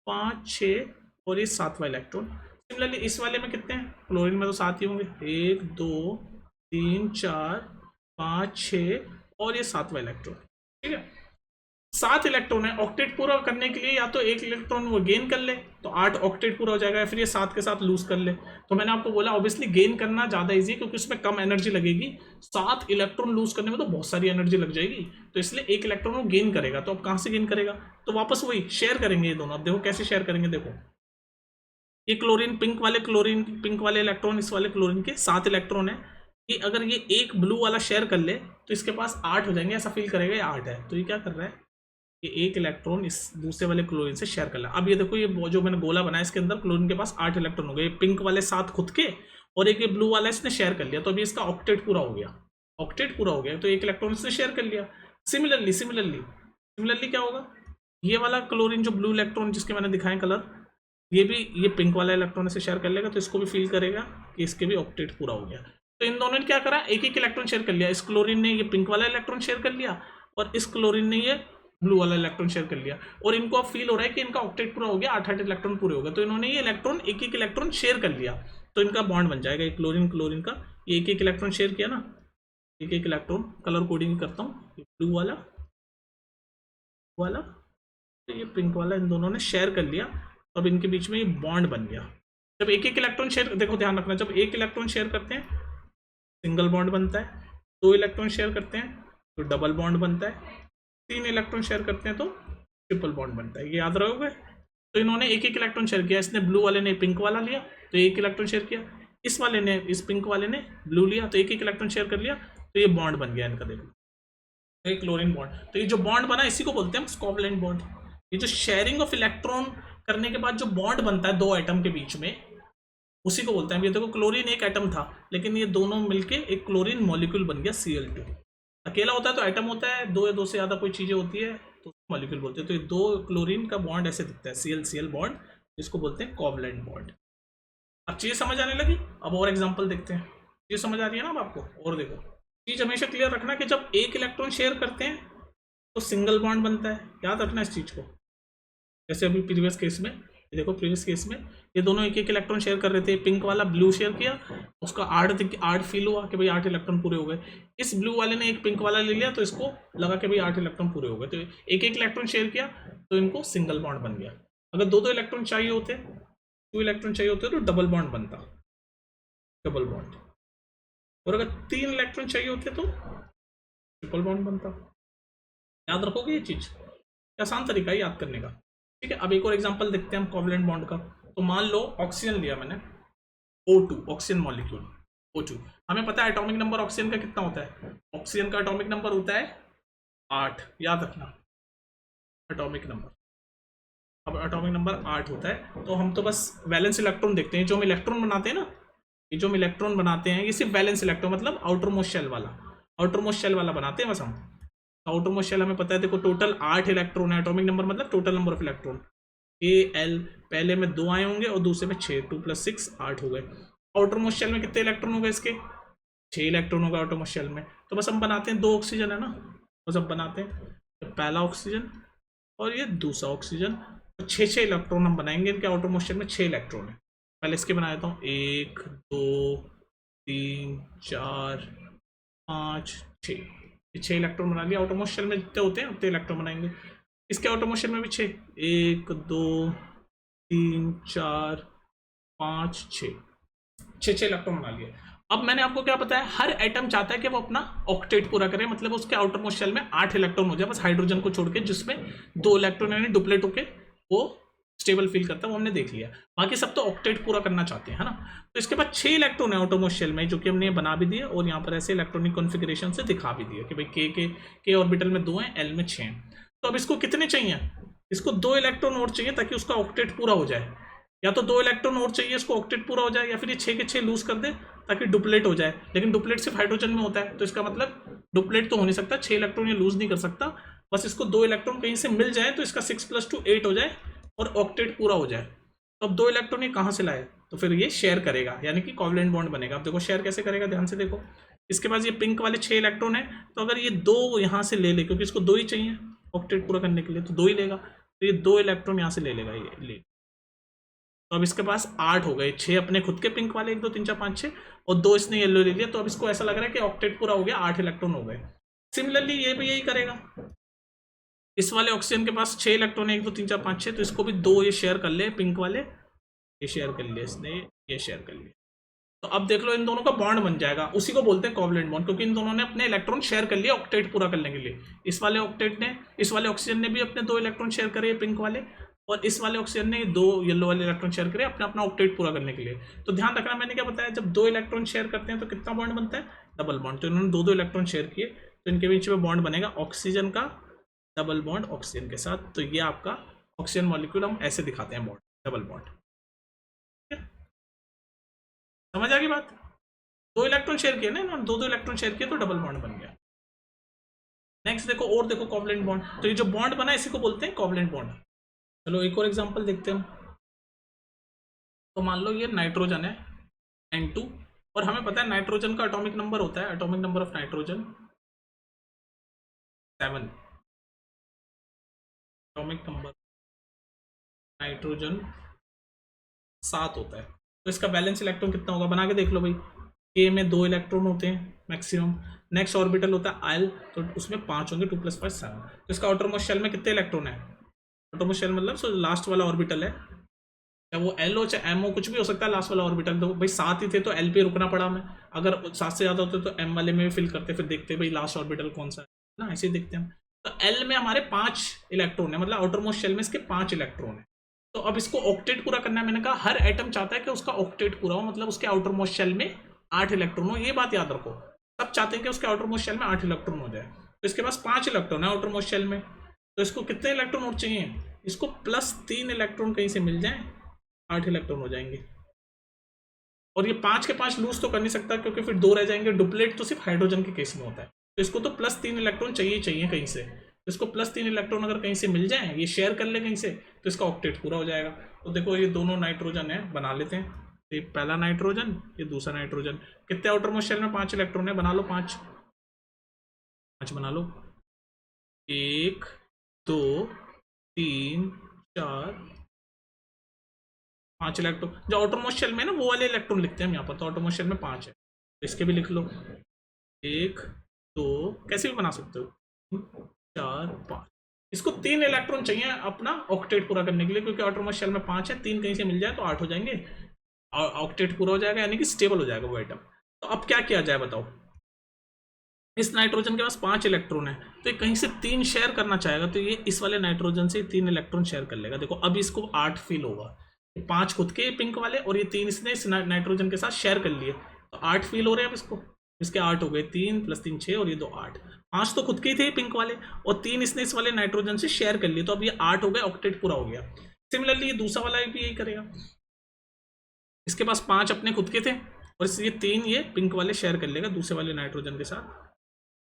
5 6 और ये 7वां इलेक्ट्रॉन। सिमिलरली इस वाले में कितने हैं, क्लोरीन में तो 7 ही होंगे, 1 2 3 4 5 6 और ये 7वां इलेक्ट्रॉन। ठीक है, 7 इलेक्ट्रॉन है। ऑक्टेट पूरा करने के लिए या तो एक इलेक्ट्रॉन वो गेन कर ले तो 8 ऑक्टेट पूरा हो जाएगा, या फिर ये 7 के साथ लूज कर ले। तो मैंने आपको बोला ऑब्वियसली गेन करना ज़्यादा इजी है क्योंकि उसमें कम एनर्जी लगेगी। 7 इलेक्ट्रॉन लूज करने में तो बहुत सारी एनर्जी लग जाएगी, तो इसलिए एक इलेक्ट्रॉन वो गेन करेगा। तो अब कहाँ से गेन करेगा, तो वापस वही शेयर करेंगे ये दोनों। अब देखो कैसे शेयर करेंगे, देखो ये क्लोरीन पिंक वाले इलेक्ट्रॉन इस वाले क्लोरीन के 7 इलेक्ट्रॉन है। ये अगर ये एक ब्लू वाला शेयर कर ले तो इसके पास 8 हो जाएंगे, ऐसा फील करेगा ये 8 है। तो ये क्या कर रहा है, ये एक इलेक्ट्रॉन इस दूसरे वाले क्लोरीन से शेयर कर लिया। अब ये देखो ये जो मैंने गोला बनाया इसके अंदर क्लोरीन के पास 8 इलेक्ट्रॉन हो गए, पिंक वाले 7 खुद के और एक ये ब्लू वाला इसने शेयर कर लिया। तो अभी इसका ऑक्टेट पूरा हो गया, ऑक्टेट पूरा हो गया, तो एक इलेक्ट्रॉन इसने शेयर कर लिया। सिमिलरली क्या होगा, ये वाला क्लोरीन जो ब्लू इलेक्ट्रॉन जिसके मैंने दिखाए कलर, ये भी ये पिंक वाला इलेक्ट्रॉन से शेयर कर लेगा, तो इसको भी फील करेगा कि इसके भी ऑक्टेट पूरा हो गया। तो इन दोनों ने क्या करा, एक एक इलेक्ट्रॉन शेयर कर लिया। इस क्लोरीन ने ये पिंक वाला इलेक्ट्रॉन शेयर कर लिया और इस क्लोरीन ने ये ब्लू वाला इलेक्ट्रॉन शेयर कर लिया, और इनको अब फील हो रहा है कि इनका ऑक्टेट पूरा हो गया, 8 इलेक्ट्रॉन पूरे हो गए। तो इन्होंने ये इलेक्ट्रॉन एक एक इलेक्ट्रॉन शेयर कर लिया, तो इनका बॉन्ड बन जाएगा। ये क्लोरीन का ये एक एक इलेक्ट्रॉन शेयर किया ना, एक एक इलेक्ट्रॉन, कलर कोडिंग करता हूँ, ब्लू वाला तो ये पिंक वाला, इन दोनों ने शेयर कर लिया। तो अब इनके बीच में ये बॉन्ड बन गया। जब एक एक इलेक्ट्रॉन शेयर, देखो ध्यान रखना, जब एक इलेक्ट्रॉन शेयर करते हैं सिंगल बॉन्ड बनता है, 2 इलेक्ट्रॉन शेयर करते हैं तो डबल बॉन्ड बनता है, 3 इलेक्ट्रॉन शेयर करते हैं तो ट्रिपल बॉन्ड बनता है। ये याद रहोगे। तो इन्होंने एक एक इलेक्ट्रॉन शेयर किया, इसने ब्लू वाले ने पिंक वाला लिया तो एक इलेक्ट्रॉन शेयर किया, इस वाले ने इस पिंक वाले ने ब्लू लिया तो एक एक इलेक्ट्रॉन शेयर कर लिया, तो ये बॉन्ड बन गया इनका। देखो तो ये क्लोरीन बॉन्ड, तो ये जो बॉन्ड बना इसी को बोलते हैं कोवलेंट बॉन्ड। ये जो शेयरिंग ऑफ इलेक्ट्रॉन करने के बाद जो बॉन्ड बनता है दो एटम के बीच में, उसी को बोलते हैं। ये देखो क्लोरीन एक एटम था, लेकिन ये दोनों मिलके एक क्लोरीन मॉलिक्यूल बन गया Cl2। अकेला होता है तो एटम होता है, दो या दो से ज़्यादा कोई चीज़ें होती है तो मॉलिक्यूल बोलते हैं। तो ये दो क्लोरीन का बॉन्ड ऐसे दिखता है, Cl बॉन्ड, जिसको बोलते हैं कोवलेंट बॉन्ड। अब चीज़ समझ आने लगी। अब और एग्जाम्पल देखते हैं। चीज़ समझ आ रही है ना अब आपको। और देखो चीज़ हमेशा क्लियर रखना कि जब एक इलेक्ट्रॉन शेयर करते हैं तो सिंगल बॉन्ड बनता है, याद रखना इस चीज़ को। जैसे अभी प्रीवियस केस में देखो, प्रीवियस केस में ये दोनों एक एक इलेक्ट्रॉन शेयर कर रहे थे, पिंक वाला ब्लू शेयर किया, उसका 8 फील हुआ कि भाई 8 इलेक्ट्रॉन पूरे हो गए। इस ब्लू वाले ने एक पिंक वाला ले लिया तो इसको लगा कि भाई 8 इलेक्ट्रॉन पूरे हो गए, तो एक एक इलेक्ट्रॉन शेयर किया तो इनको सिंगल बॉन्ड बन गया। अगर दो इलेक्ट्रॉन चाहिए होते, 2 इलेक्ट्रॉन चाहिए होते तो डबल बॉन्ड बनता, डबल बॉन्ड। और अगर 3 इलेक्ट्रॉन चाहिए होते तो ट्रिपल बॉन्ड बनता। याद रखोगे ये चीज, आसान तरीका है याद करने का। ठीक है, अब एक और एग्जांपल देखते हैं हम कोवलेंट बॉन्ड का। तो मान लो ऑक्सीजन लिया मैंने, O2 ऑक्सीजन मॉलिक्यूल O2। हमें पता है एटॉमिक नंबर ऑक्सीजन का कितना होता है, ऑक्सीजन का एटॉमिक नंबर होता है 8, याद रखना एटॉमिक नंबर। अब एटॉमिक नंबर 8 होता है, तो हम तो बस वैलेंस इलेक्ट्रॉन देखते हैं। जो हम इलेक्ट्रॉन बनाते हैं ना, ये जो हम इलेक्ट्रॉन बनाते हैं ये सिर्फ वैलेंस इलेक्ट्रॉन मतलब आउटर मोस्ट शेल वाला, आउटर मोस्ट शेल वाला बनाते हैं बस हम। आउटर मोस्ट शेल हमें पता है, देखो टोटल 8 इलेक्ट्रॉन है, एटॉमिक नंबर मतलब total number of electron. Al पहले में 2 आए होंगे और दूसरे में 6, 2 + 6 8 हो गए। आउटर मोस्ट शेल में कितने इलेक्ट्रॉन हो गए इसके, 6 इलेक्ट्रॉन होगा आउटर मोस्ट शेल में। तो बस हम बनाते हैं 2 ऑक्सीजन है ना, बस हम बनाते हैं तो पहला ऑक्सीजन और ये दूसरा ऑक्सीजन, तो 6 इलेक्ट्रॉन हम बनाएंगे इनके आउटर मोस्ट शेल में। 6 इलेक्ट्रॉन है, पहले इसके बना देता हूँ 1 2 3 4 5 6, 6 इलेक्ट्रॉन बना लिया। आउटर मोस्ट शेल में जितने होते हैं उतने इलेक्ट्रॉन बनाएंगे। इसके आउटर मोस्ट शेल में भी 6, 1 2 3 4 5 6 इलेक्ट्रॉन बना लिए। अब मैंने आपको क्या बताया, हर एटम चाहता है कि वो अपना ऑक्टेट पूरा करे, मतलब उसके आउटर मोस्ट शेल में 8 इलेक्ट्रॉन हो जाए बस, हाइड्रोजन को छोड़ के, जिसमें 2 इलेक्ट्रॉन यानी डुप्लेट होके वो स्टेबल फील करता है, वो हमने देख लिया। बाकी सब तो ऑक्टेट पूरा करना चाहते हैं, है ना। तो इसके बाद 6 इलेक्ट्रॉन है आउटर मोस्ट शेल में, जो कि हमने बना भी दिया और यहाँ पर ऐसे इलेक्ट्रॉनिक कॉन्फ़िगरेशन से दिखा भी दिया कि भाई के ऑर्बिटल में 2 हैं, एल में 6 हैं। तो अब इसको कितने चाहिए, इसको 2 इलेक्ट्रॉन और चाहिए ताकि उसका ऑक्टेट पूरा हो जाए। या तो 2 इलेक्ट्रॉन और चाहिए इसको ऑक्टेट पूरा हो जाए, या फिर ये 6 के 6 लूज कर दे ताकि डुप्लेट हो जाए। लेकिन डुप्लेट सिर्फ हाइड्रोजन में होता है, तो इसका मतलब डुप्लेट तो हो नहीं सकता, 6 इलेक्ट्रॉन ये लूज नहीं कर सकता। बस इसको 2 इलेक्ट्रॉन कहीं से मिल जाए तो इसका 6 + 2 8 हो जाए और ऑक्टेट पूरा हो जाए। तो अब 2 इलेक्ट्रॉन ये कहाँ से लाए, तो फिर ये शेयर करेगा, यानी कि कोवलेंट बॉन्ड बनेगा। अब देखो शेयर कैसे करेगा, ध्यान से देखो। इसके पास ये पिंक वाले 6 इलेक्ट्रॉन है, तो अगर ये 2 यहाँ से ले ले, क्योंकि इसको 2 ही चाहिए ऑक्टेट पूरा करने के लिए, तो 2 ही लेगा, तो ये 2 इलेक्ट्रॉन यहाँ से ले लेगा, ये ले। तो अब इसके पास 8 हो गए, 6 अपने खुद के पिंक वाले 1 2 3 4 5 6 और 2 इसने येलो ले लिया। तो अब इसको ऐसा लग रहा है कि ऑक्टेट पूरा हो गया, 8 इलेक्ट्रॉन हो गए। सिमिलरली ये भी यही करेगा, इस वाले ऑक्सीजन के पास 6 इलेक्ट्रॉन है, 1 2 3 4 5 6, तो इसको भी 2 ये शेयर कर ले, पिंक वाले ये शेयर कर लिए इसने, ये शेयर कर लिए। तो अब देख लो इन दोनों का बॉन्ड बन जाएगा, उसी को बोलते हैं कोवलेंट बॉन्ड, क्योंकि इन दोनों ने अपने इलेक्ट्रॉन शेयर कर लिए ऑक्टेट पूरा करने के लिए। इस वाले ऑक्टेट ने, इस वाले ऑक्सीजन ने भी अपने 2 इलेक्ट्रॉन शेयर करे पिंक वाले, और इस वाले ऑक्सीजन ने 2 येलो वाले इलेक्ट्रॉन शेयर करे अपना अपना ऑक्टेट पूरा करने के लिए। तो ध्यान रखना मैंने क्या बताया, जब 2 इलेक्ट्रॉन शेयर करते हैं तो कितना बॉन्ड बनता है, डबल बॉन्ड। तो इन्होंने 2 इलेक्ट्रॉन शेयर किए, तो इनके बीच में बॉन्ड बनेगा ऑक्सीजन का डबल बॉन्ड ऑक्सीजन के साथ। तो ये आपका ऑक्सीजन मॉलिक्यूल हम ऐसे दिखाते हैं, बॉन्ड डबल बॉन्ड। समझ आ गई बात, 2 इलेक्ट्रॉन शेयर किए ना इन्होंने, 2 इलेक्ट्रॉन शेयर किए तो डबल बॉन्ड बन गया। नेक्स्ट देखो, और देखो कोवलेंट बॉन्ड, तो ये जो बॉन्ड बना इसी को बोलते हैं कोवलेंट बॉन्ड। चलो एक और एग्जांपल देखते हैं। तो मान लो ये नाइट्रोजन है N2, और हमें पता है नाइट्रोजन का एटॉमिक नंबर होता है, atomic number of nitrogen 7, atomic number nitrogen 7 होता है। तो इसका बैलेंस इलेक्ट्रॉन कितना होगा, बना के देख लो भाई। K में 2 इलेक्ट्रॉन होते हैं मैक्सिमम, नेक्स्ट ऑर्बिटल होता है L, तो उसमें 5 होंगे, 2 + 5 7। तो इसका आउटर मोस्ट शेल में कितने इलेक्ट्रॉन है, आउटर मोस्ट शेल मतलब सो लास्ट वाला ऑर्बिटल है, चाहे वो L हो चाहे M हो, कुछ भी हो सकता है लास्ट वाला ऑर्बिटल। तो भाई 7 ही थे तो L पे रुकना पड़ा हमें, अगर 7 से ज़्यादा होते तो M वाले में भी फिल करते, फिर देखते भाई लास्ट ऑर्बिटल कौन सा है ना, ऐसे ही देखते हैं। तो L में हमारे 5 इलेक्ट्रॉन है, मतलब आउटर मोस्ट शेल में इसके 5 इलेक्ट्रॉन है। तो अब इसको ऑक्टेट पूरा करना है, मैंने कहा हर एटम चाहता है कि उसका ऑक्टेट पूरा हो, मतलब उसके आउटर मोस्ट शेल में 8 इलेक्ट्रॉन हो। ये बात याद रखो, सब चाहते हैं कि उसके आउटर मोस्ट शेल में 8 इलेक्ट्रॉन हो जाए। तो इसके पास 5 इलेक्ट्रॉन है आउटर मोस्ट शेल में, तो इसको कितने इलेक्ट्रॉन और चाहिए, इसको +3 इलेक्ट्रॉन कहीं से मिल जाए, 8 इलेक्ट्रॉन हो जाएंगे। और ये 5 के 5 लूज तो कर नहीं सकता, क्योंकि फिर 2 रह जाएंगे, डुप्लेट तो सिर्फ हाइड्रोजन के केस में होता है। तो इसको तो +3 इलेक्ट्रॉन चाहिए कहीं से, इसको +3 इलेक्ट्रॉन अगर कहीं से मिल जाए, ये शेयर कर ले कहीं से, तो इसका ऑक्टेट पूरा हो जाएगा। तो देखो ये दोनों नाइट्रोजन है, बना लेते हैं। ये पहला नाइट्रोजन, ये दूसरा नाइट्रोजन, कितने आउटर मोस्ट शेल में 5 इलेक्ट्रॉन है, बना लो 5 बना लो, 1 2 3 4 5 इलेक्ट्रॉन। जो आउटर मोस्ट शेल में ना वो वाले इलेक्ट्रॉन लिखते हैं हम यहाँ पर, तो आउटर मोस्ट शेल में 5 है, तो इसके भी लिख लो 1 2, कैसे भी बना सकते हो, 4 5। इसको 3 इलेक्ट्रॉन चाहिए अपना ऑक्टेट पूरा करने के लिए, क्योंकि आउटर मोस्ट शेल में 5 है, 3 कहीं से मिल जाए तो 8 हो जाएंगे, ऑक्टेट पूरा हो जाएगा, यानी कि स्टेबल हो जाएगा वो आइटम। तो तो अब क्या किया जाए बताओ। इस नाइट्रोजन के पास 5 इलेक्ट्रॉन है, तो ये कहीं से 3 शेयर करना चाहेगा, तो ये इस वाले नाइट्रोजन से 3 इलेक्ट्रॉन शेयर कर लेगा। देखो अब इसको 8 फील होगा, 5 खुद के पिंक वाले और ये 3 इसने इस नाइट्रोजन के साथ शेयर कर लिए, तो 8 फील हो रहे हैं अब इसको। इसके 8 हो गए, 3 + 3 6 और ये 2 8। 5 तो खुद के ही थे पिंक वाले और 3 इसने इस वाले नाइट्रोजन से शेयर कर लिए, तो अब ये 8 हो गए, ऑक्टेट पूरा हो गया। सिमिलरली ये दूसरा वाला भी यही करेगा, इसके पास 5 अपने खुद के थे और ये 3 ये पिंक वाले शेयर कर लेगा दूसरे वाले नाइट्रोजन के साथ।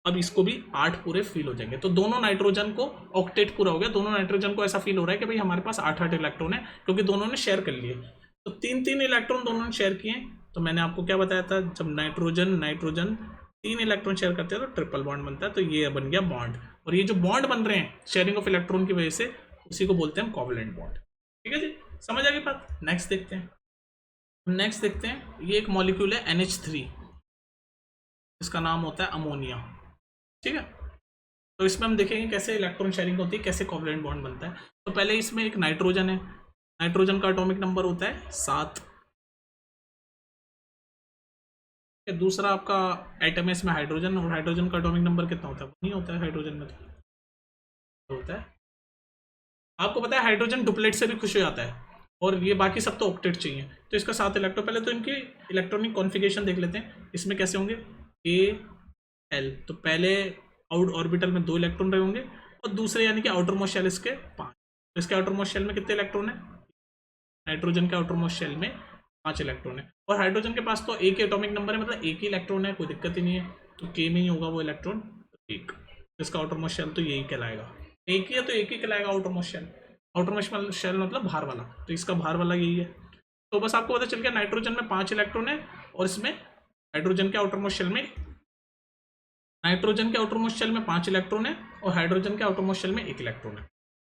अब इसको भी 8 पूरे फील हो जाएंगे, तो दोनों नाइट्रोजन को ऑक्टेट पूरा हो गया। दोनों नाइट्रोजन को ऐसा फील हो रहा है कि भाई हमारे पास 8 इलेक्ट्रॉन है, क्योंकि दोनों ने शेयर कर लिए। तो 3 इलेक्ट्रॉन दोनों ने शेयर किए। तो मैंने आपको क्या बताया था, जब नाइट्रोजन 3 इलेक्ट्रॉन शेयर करते हैं तो ट्रिपल बॉन्ड बनता है, तो ये बन गया बॉन्ड। और ये जो बॉन्ड बन रहे हैं शेयरिंग ऑफ इलेक्ट्रॉन की वजह से, उसी को बोलते हैं कोवैलेंट बॉन्ड। ठीक है जी, समझ आ गई बात। नेक्स्ट देखते हैं, ये एक मॉलिक्यूल है NH3, इसका नाम होता है अमोनिया। ठीक है, तो इसमें हम देखेंगे कैसे इलेक्ट्रॉन शेयरिंग होती है, कैसे कोवैलेंट बॉन्ड बनता है। तो पहले इसमें एक नाइट्रोजन है, नाइट्रोजन का एटॉमिक नंबर होता है 7। दूसरा आपका एटम है इसमें हाइड्रोजन, और हाइड्रोजन का एटॉमिक नंबर कितना होता है, नहीं होता है हाइड्रोजन में, तो होता है। आपको पता है हाइड्रोजन डुप्लेट से भी खुश हो जाता है, और ये बाकी सब तो ऑक्टेट चाहिए, तो इसका 7 इलेक्ट्रॉन। पहले तो इनकी इलेक्ट्रॉनिक कॉन्फ़िगरेशन देख लेते हैं, इसमें कैसे होंगे AL। तो पहले आउट ऑर्बिटल में 2 इलेक्ट्रॉन रहे होंगे, और दूसरे यानी कि आउटर मोस्ट शेल इसके 5। तो इसके आउटर मोस्ट शेल में कितने इलेक्ट्रॉन है, नाइट्रोजन के आउटर मोस्ट शेल में 5 इलेक्ट्रॉन है। और हाइड्रोजन के पास तो एक ही एटॉमिक नंबर है, मतलब एक ही इलेक्ट्रॉन है, कोई दिक्कत ही नहीं है, तो K में ही होगा वो इलेक्ट्रॉन, एक। इसका आउटर मोस्ट शेल तो यही कहलाएगा, एक ही है तो एक ही कहलाएगा outermost shell. Outermost shell मतलब बाहर वाला, तो इसका बाहर वाला यही है। तो बस आपको पता चल गया नाइट्रोजन में 5 इलेक्ट्रॉन है, और इसमें हाइड्रोजन के आउटर मोस्ट शेल में, नाइट्रोजन के आउटर मोस्ट शेल में 5 इलेक्ट्रॉन है, और हाइड्रोजन के आउटर मोस्ट शेल में 1 इलेक्ट्रॉन है।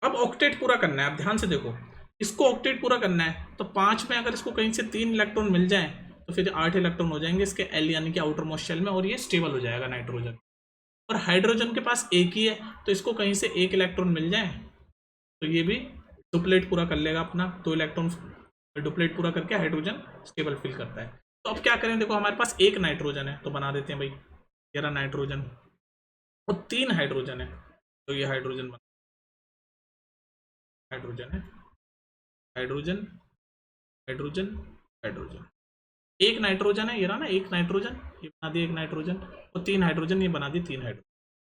अब ऑक्टेट पूरा करना है, आप ध्यान से देखो, इसको ऑक्टेट पूरा करना है, तो 5 में अगर इसको कहीं से 3 इलेक्ट्रॉन मिल जाए तो फिर 8 इलेक्ट्रॉन हो जाएंगे इसके L यानी कि आउटर मोस्ट शेल में, और ये स्टेबल हो जाएगा नाइट्रोजन। और हाइड्रोजन के पास एक ही है, तो इसको कहीं से 1 इलेक्ट्रॉन मिल जाए तो ये भी डुप्लेट पूरा कर लेगा अपना, 2 इलेक्ट्रॉन डुप्लेट पूरा करके हाइड्रोजन स्टेबल फील करता है। तो अब क्या करें, देखो हमारे पास 1 नाइट्रोजन है, तो बना देते हैं भाई, ये रहा नाइट्रोजन, और 3 हाइड्रोजन है, तो ये हाइड्रोजन है, हाइड्रोजन, एक नाइट्रोजन है, ये रहा ना एक नाइट्रोजन, ये बना दिया एक नाइट्रोजन, और 3 हाइड्रोजन, ये बना दी 3 हाइड्रोजन।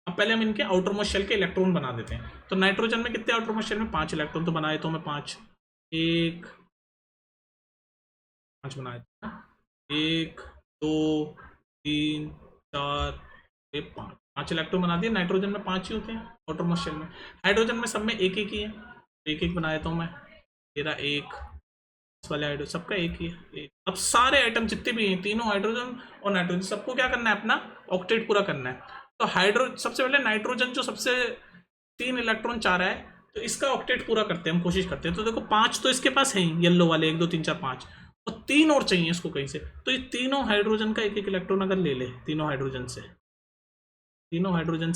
अब पहले हम इनके आउटर मोस्ट शेल के इलेक्ट्रॉन बना देते हैं। तो नाइट्रोजन में कितने आउटर मोस्ट शेल में 5 इलेक्ट्रॉन, तो बनाए तो मैं 5 बनाए, 1 2 3 4 5 इलेक्ट्रॉन बना दिए। नाइट्रोजन में 5 ही होते हैं आउटर मोस्ट शेल में, हाइड्रोजन में सब में एक ही है, एक बना देता हूँ मैं, तेरा एक, इस वाले हाइड्रोजन सबका एक ही है। अब सारे आइटम जितने भी हैं, तीनों हाइड्रोजन और नाइट्रोजन, सबको क्या करना है, अपना ऑक्टेट पूरा करना है। तो सबसे पहले नाइट्रोजन जो सबसे 3 इलेक्ट्रॉन चाह रहा है, तो इसका ऑक्टेट पूरा करते हैं, हम कोशिश करते हैं। तो देखो 5 तो इसके पास है ही, येलो वाले 1 2 3 4 5, और 3 और चाहिए इसको कहीं से, तो ये तीनों हाइड्रोजन का 1 इलेक्ट्रॉन अगर ले ले, तीनों हाइड्रोजन से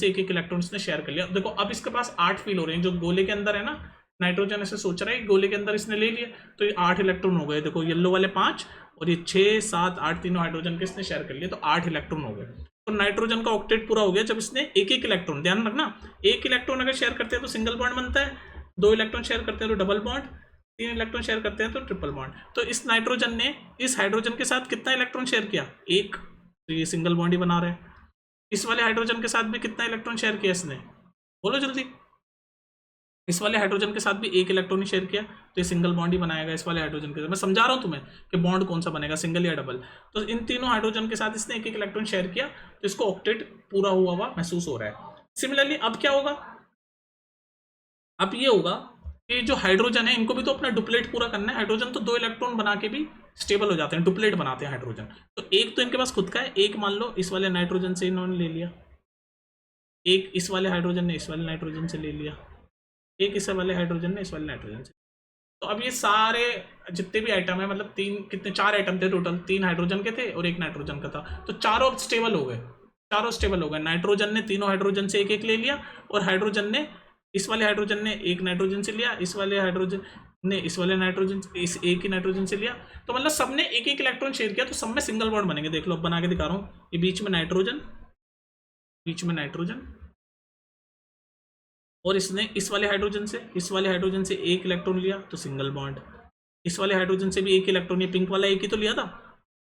एक इलेक्ट्रॉन इसने शेयर कर लिया। देखो अब इसके पास 8 फील हो रहे हैं, जो गोले के अंदर है ना, नाइट्रोजन ऐसे सोच रहा है गोले के अंदर इसने ले लिया, तो ये 8 इलेक्ट्रॉन हो गए। देखो येलो वाले 5 और ये 6 7 8 तीनों हाइड्रोजन के इसने शेयर कर लिया, तो 8 इलेक्ट्रॉन हो गए। तो नाइट्रोजन का ऑक्टेट पूरा हो गया जब इसने एक इलेक्ट्रॉन, ध्यान रखना, 1 इलेक्ट्रॉन अगर शेयर करते हैं तो सिंगल बॉन्ड बनता है, 2 इलेक्ट्रॉन शेयर करते हैं तो डबल बॉन्ड, 3 इलेक्ट्रॉन शेयर करते हैं तो ट्रिपल बॉन्ड। तो इस नाइट्रोजन ने इस हाइड्रोजन के साथ कितना इलेक्ट्रॉन शेयर किया, 1, तो ये सिंगल बॉन्ड ही बना रहे हैं। इस वाले हाइड्रोजन के साथ भी कितना इलेक्ट्रॉन शेयर किया इसने, बोलो जल्दी। इस वाले हाइड्रोजन के साथ भी 1 इलेक्ट्रॉन ही शेयर किया, तो ये सिंगल बॉन्ड ही बनाएगा इस वाले हाइड्रोजन के साथ। मैं समझा रहा हूँ तुम्हें कि बॉन्ड कौन सा बनेगा, सिंगल या डबल। तो इन तीनों हाइड्रोजन के साथ इसने 1 इलेक्ट्रॉन शेयर किया, तो इसको ऑक्टेट पूरा हुआ महसूस हो रहा है। सिमिलरली अब क्या होगा, अब ये होगा कि जो हाइड्रोजन है इनको भी तो अपना डुप्लेट पूरा करना है। हाइड्रोजन तो 2 इलेक्ट्रॉन बना के भी स्टेबल हो जाते हैं, डुप्लेट बनाते हैं हाइड्रोजन। तो एक तो इनके पास खुद का है, एक मान लो इस वाले नाइट्रोजन से इन्होंने ले लिया, एक इस वाले हाइड्रोजन ने इस वाले नाइट्रोजन से ले लिया, एक इस वाले हाइड्रोजन ने इस वाले नाइट्रोजन से। तो अब ये सारे जितने भी आइटम है, मतलब 4 आइटम थे टोटल, 3 हाइड्रोजन के थे और 1 नाइट्रोजन का था, तो चारों स्टेबल हो गए। नाइट्रोजन ने तीनों हाइड्रोजन से 1 ले लिया, और हाइड्रोजन ने इस वाले हाइड्रोजन ने 1 नाइट्रोजन से लिया, इस वाले हाइड्रोजन ने इस वाले नाइट्रोजन इस एक ही नाइट्रोजन से लिया, तो मतलब सबने एक एक इलेक्ट्रॉन शेयर किया, तो सब में सिंगल बॉन्ड बनेंगे। देख लो, अब बना के दिखा रहा हूँ। ये बीच में नाइट्रोजन, बीच में नाइट्रोजन, और इसने इस वाले हाइड्रोजन से एक इलेक्ट्रॉन लिया तो सिंगल बॉन्ड, इस वाले हाइड्रोजन से भी एक इलेक्ट्रॉन, ये पिंक वाला एक ही तो लिया था,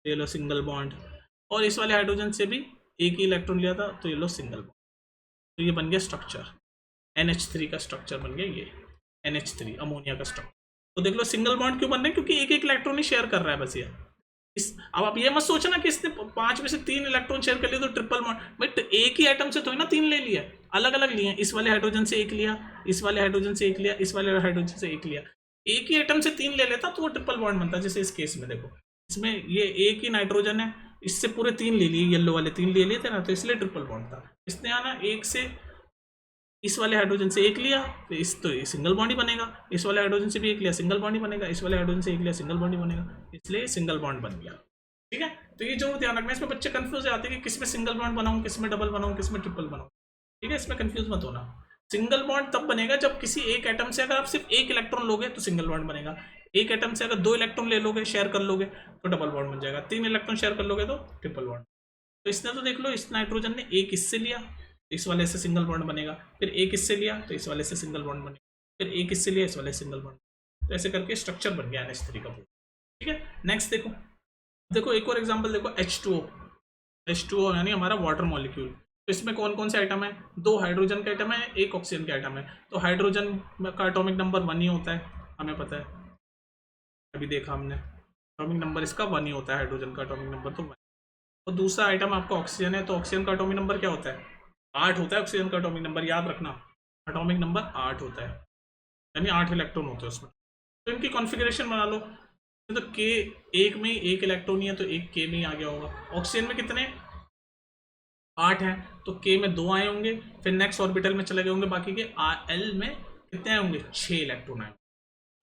ये लो सिंगल बॉन्ड, और इस वाले हाइड्रोजन से भी एक ही इलेक्ट्रॉन लिया था तो ये लो सिंगल बॉन्ड। तो ये बन गया स्ट्रक्चर, NH3 का स्ट्रक्चर बन गया ये, NH3 अमोनिया का स्ट्रक्चर। तो देख लो सिंगल बॉन्ड क्यों बन रहे हैं, क्योंकि एक एक इलेक्ट्रॉन ही शेयर कर रहा है बस ये। अब आप ये मत सोचना कि इसने 5 में से 3 इलेक्ट्रॉन शेयर कर लिए तो ट्रिपल बॉन्ड, बट एक ही एटम से तो ना 3 ले लिया, अलग अलग लिए। इस वाले हाइड्रोजन से एक लिया, इस वाले हाइड्रोजन से एक लिया, इस वाले हाइड्रोजन से एक लिया, एक ही एटम से 3 ले लेता तो वो ट्रिपल बॉन्ड बनता। जैसे इस केस में देखो, इसमें ये एक ही नाइट्रोजन है, इससे पूरे 3 ले लिए, येलो वाले 3 ले लिए थे ना, तो इसलिए ट्रिपल बॉन्ड था। इसने आना एक से इस वाले हाइड्रोजन से एक लिया तो ये सिंगल बॉन्ड ही बनेगा, इस वाले हाइड्रोजन से भी एक लिया सिंगल बॉन्ड ही बनेगा, इस वाले हाइड्रोजन से एक लिया सिंगल बॉन्ड ही बनेगा, इसलिए सिंगल बॉन्ड बन गया। ठीक है, तो ये जरूर ध्यान रखना। इसमें बच्चे कंफ्यूज आते हैं कि किस में सिंगल बॉन्ड बनाऊं, किस में डबल बनाऊं, किस में ट्रिपल बनाऊं। ठीक है, इसमें कंफ्यूज मत होना। सिंगल बॉन्ड तब बनेगा जब किसी एक एटम से अगर आप सिर्फ एक इलेक्ट्रॉन लोगे तो सिंगल बॉन्ड बनेगा, एक एटम से अगर 2 इलेक्ट्रॉन ले लोगे, शेयर कर लोगे तो डबल बॉन्ड बन जाएगा, 3 इलेक्ट्रॉन शेयर कर लोगे तो ट्रिपल बॉन्ड। तो इसने तो देख लो, इस नाइट्रोजन ने एक इससे लिया, इस वाले से सिंगल बॉन्ड बनेगा, फिर एक इससे लिया तो इस वाले से सिंगल बॉन्ड बनेगा, फिर एक इससे लिया, इस वाले से सिंगल बॉन्ड। तो ऐसे करके स्ट्रक्चर बन गया NH3 का। ठीक है, नेक्स्ट देखो एक और एग्जांपल देखो, H2O यानी हमारा वाटर मॉलिक्यूल। तो इसमें कौन कौन से आइटम है, 2 हाइड्रोजन का आइटम है, एक ऑक्सीजन का आइटम है। तो हाइड्रोजन का एटॉमिक नंबर 1 ही होता है, हमें पता है, अभी देखा हमने, एटॉमिक नंबर इसका 1 ही होता है, हाइड्रोजन का एटॉमिक नंबर तो 1। और दूसरा आइटम आपका ऑक्सीजन है, तो ऑक्सीजन का एटॉमिक नंबर क्या होता है, 8 होता है ऑक्सीजन का एटॉमिक नंबर, याद रखना, एटॉमिक नंबर 8 होता है, यानी 8 इलेक्ट्रॉन होते हैं उसमें। तो इनकी कॉन्फ़िगरेशन बना लो, तो K एक में एक इलेक्ट्रॉन ही है तो एक K में ही आ गया होगा। ऑक्सीजन में कितने 8 हैं, तो K में 2 आए होंगे, फिर नेक्स्ट ऑर्बिटल में चले गए होंगे, बाकी के L में कितने आए होंगे, 6 इलेक्ट्रॉन आए।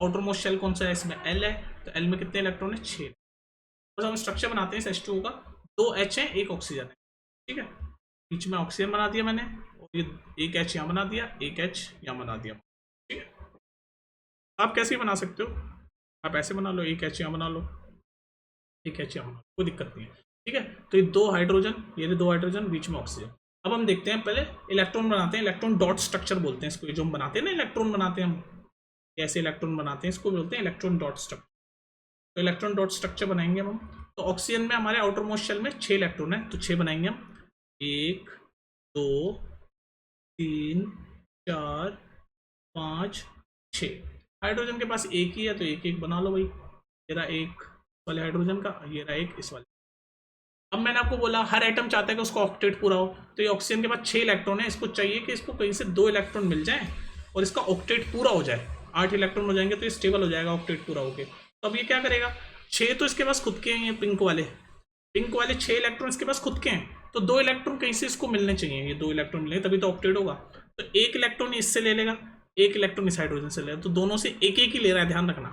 आउटर मोस्ट शेल कौन सा है, इसमें L है, तो L में कितने इलेक्ट्रॉन है, 6। बस हम स्ट्रक्चर बनाते हैं इस H2O का, 2 H है, एक ऑक्सीजन है। ठीक है, बीच में ऑक्सीजन बना दिया मैंने, और ये एक H यहाँ बना दिया, एक H यहाँ बना दिया। ठीक है, आप कैसे बना सकते हो, आप ऐसे बना लो, एक H यहाँ बना लो, एक H यहाँ बना लो, कोई दिक्कत नहीं है। ठीक है, तो ये 2 हाइड्रोजन, ये 2 हाइड्रोजन, बीच में ऑक्सीजन। अब हम देखते हैं, पहले इलेक्ट्रॉन बनाते हैं, इलेक्ट्रॉन डॉट स्ट्रक्चर बोलते हैं इसको, जो हम बनाते हैं ना इलेक्ट्रॉन बनाते हैं हम, ऐसे इलेक्ट्रॉन बनाते हैं, इसको बोलते हैं इलेक्ट्रॉन डॉट स्ट्रक्चर। तो इलेक्ट्रॉन डॉट स्ट्रक्चर बनाएंगे हम। तो ऑक्सीजन में हमारे आउटर मोस्ट शेल में 6 इलेक्ट्रॉन है, तो 6 बनाएंगे हम, 1 2 3 4 5 6। हाइड्रोजन के पास एक ही है तो एक एक बना लो भाई, ये रहा एक वाले हाइड्रोजन का, ये रहा एक इस वाले। अब मैंने आपको बोला हर एटम चाहता है कि उसका ऑक्टेट पूरा हो, तो ये ऑक्सीजन के पास 6 इलेक्ट्रॉन है, इसको चाहिए कि इसको कहीं से 2 इलेक्ट्रॉन मिल जाए और इसका ऑक्टेट पूरा हो जाए, 8 इलेक्ट्रॉन हो जाएंगे तो ये स्टेबल हो जाएगा ऑक्टेट पूरा होके। तो अब ये क्या करेगा, 6 तो इसके पास खुद के हैं, पिंक वाले 6 इलेक्ट्रॉन इसके पास खुद के हैं, तो 2 इलेक्ट्रॉन कहीं से इसको मिलने चाहिए, ये 2 इलेक्ट्रॉन मिले तभी तो ऑक्टेट होगा। तो एक इलेक्ट्रॉन इससे ले लेगा, एक इलेक्ट्रॉन इस हाइड्रोजन से लेगा, तो दोनों से एक एक ही ले रहा है, ध्यान रखना।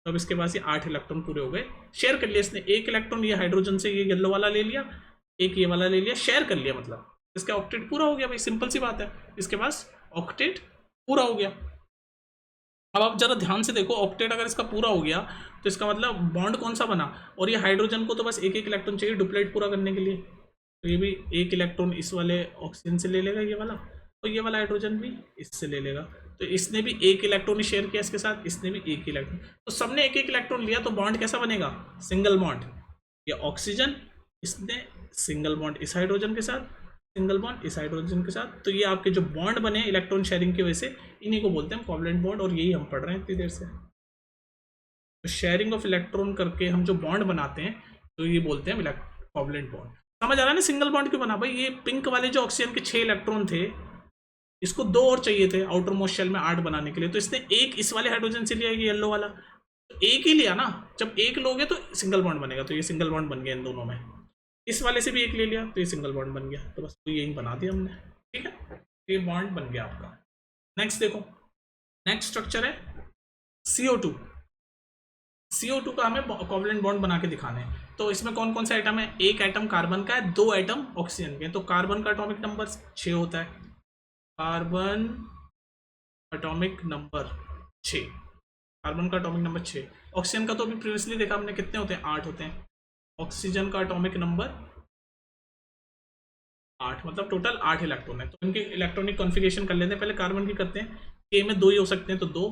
तो अब इसके पास ये 8 इलेक्ट्रॉन पूरे हो गए, शेयर कर लिया इसने, एक इलेक्ट्रॉन ये हाइड्रोजन से ये येलो वाला ले लिया, एक ये वाला ले लिया, शेयर कर लिया, मतलब इसका ऑक्टेट पूरा हो गया भाई, सिंपल सी बात है, इसके पास ऑक्टेट पूरा हो गया। अब आप जरा ध्यान से देखो, ऑक्टेट अगर इसका पूरा हो गया तो इसका मतलब बॉन्ड कौन सा बना, और ये हाइड्रोजन को तो बस एक एक इलेक्ट्रॉन चाहिए डुप्लेट पूरा करने के लिए, तो ये भी एक इलेक्ट्रॉन इस वाले ऑक्सीजन से ले लेगा ये वाला, और ये वाला हाइड्रोजन भी इससे ले लेगा, तो इसने भी एक इलेक्ट्रॉन ही शेयर किया इसके साथ, इसने भी एक इलेक्ट्रॉन, तो सबने एक एक इलेक्ट्रॉन लिया, तो बॉन्ड कैसा बनेगा, सिंगल बॉन्ड। ये ऑक्सीजन, इसने सिंगल बॉन्ड इस हाइड्रोजन के साथ, सिंगल बॉन्ड इस हाइड्रोजन के साथ, तो ये आपके जो बॉन्ड बने इलेक्ट्रॉन शेयरिंग की वजह से, इन्हीं को बोलते हैं कोवैलेंट बॉन्ड, और यही हम पढ़ रहे हैं इतनी देर से। तो शेयरिंग ऑफ इलेक्ट्रॉन करके हम जो बॉन्ड बनाते हैं तो ये बोलते हैं कोवैलेंट बॉन्ड। समझ आ रहा है ना, सिंगल बॉन्ड क्यों बना भाई, ये पिंक वाले जो ऑक्सीजन के 6 इलेक्ट्रॉन थे, इसको 2 और चाहिए थे आउटर मोस्ट शेल में 8 बनाने के लिए, तो इसने एक इस वाले हाइड्रोजन से लिया, ये येलो वाला, तो एक ही लिया ना, जब एक लोगे तो सिंगल बॉन्ड बनेगा, तो ये सिंगल बॉन्ड बन गया इन दोनों में। इस वाले से भी एक ले लिया तो ये सिंगल बॉन्ड बन गया, तो बस तो यही बना दिया हमने। ठीक है, ये बॉन्ड बन गया आपका। नेक्स्ट देखो, नेक्स्ट स्ट्रक्चर है CO2। CO2 का हमें कोवैलेंट बॉन्ड बना के दिखाने हैं। तो इसमें कौन कौन से आइटम है, एक आइटम कार्बन का है, 2 आइटम ऑक्सीजन के, तो कार्बन का एटॉमिक नंबर 6 होता है, कार्बन एटॉमिक नंबर 6। कार्बन का एटॉमिक नंबर 6। ऑक्सीजन का तो अभी प्रीवियसली देखा हमने कितने होते हैं, 8 होते हैं। ऑक्सीजन का एटॉमिक नंबर 8, मतलब टोटल 8 इलेक्ट्रॉन है। तो इनकी इलेक्ट्रॉनिक कॉन्फ़िगरेशन कर लेते हैं। पहले कार्बन की करते हैं। के में 2 ही हो सकते हैं तो 2,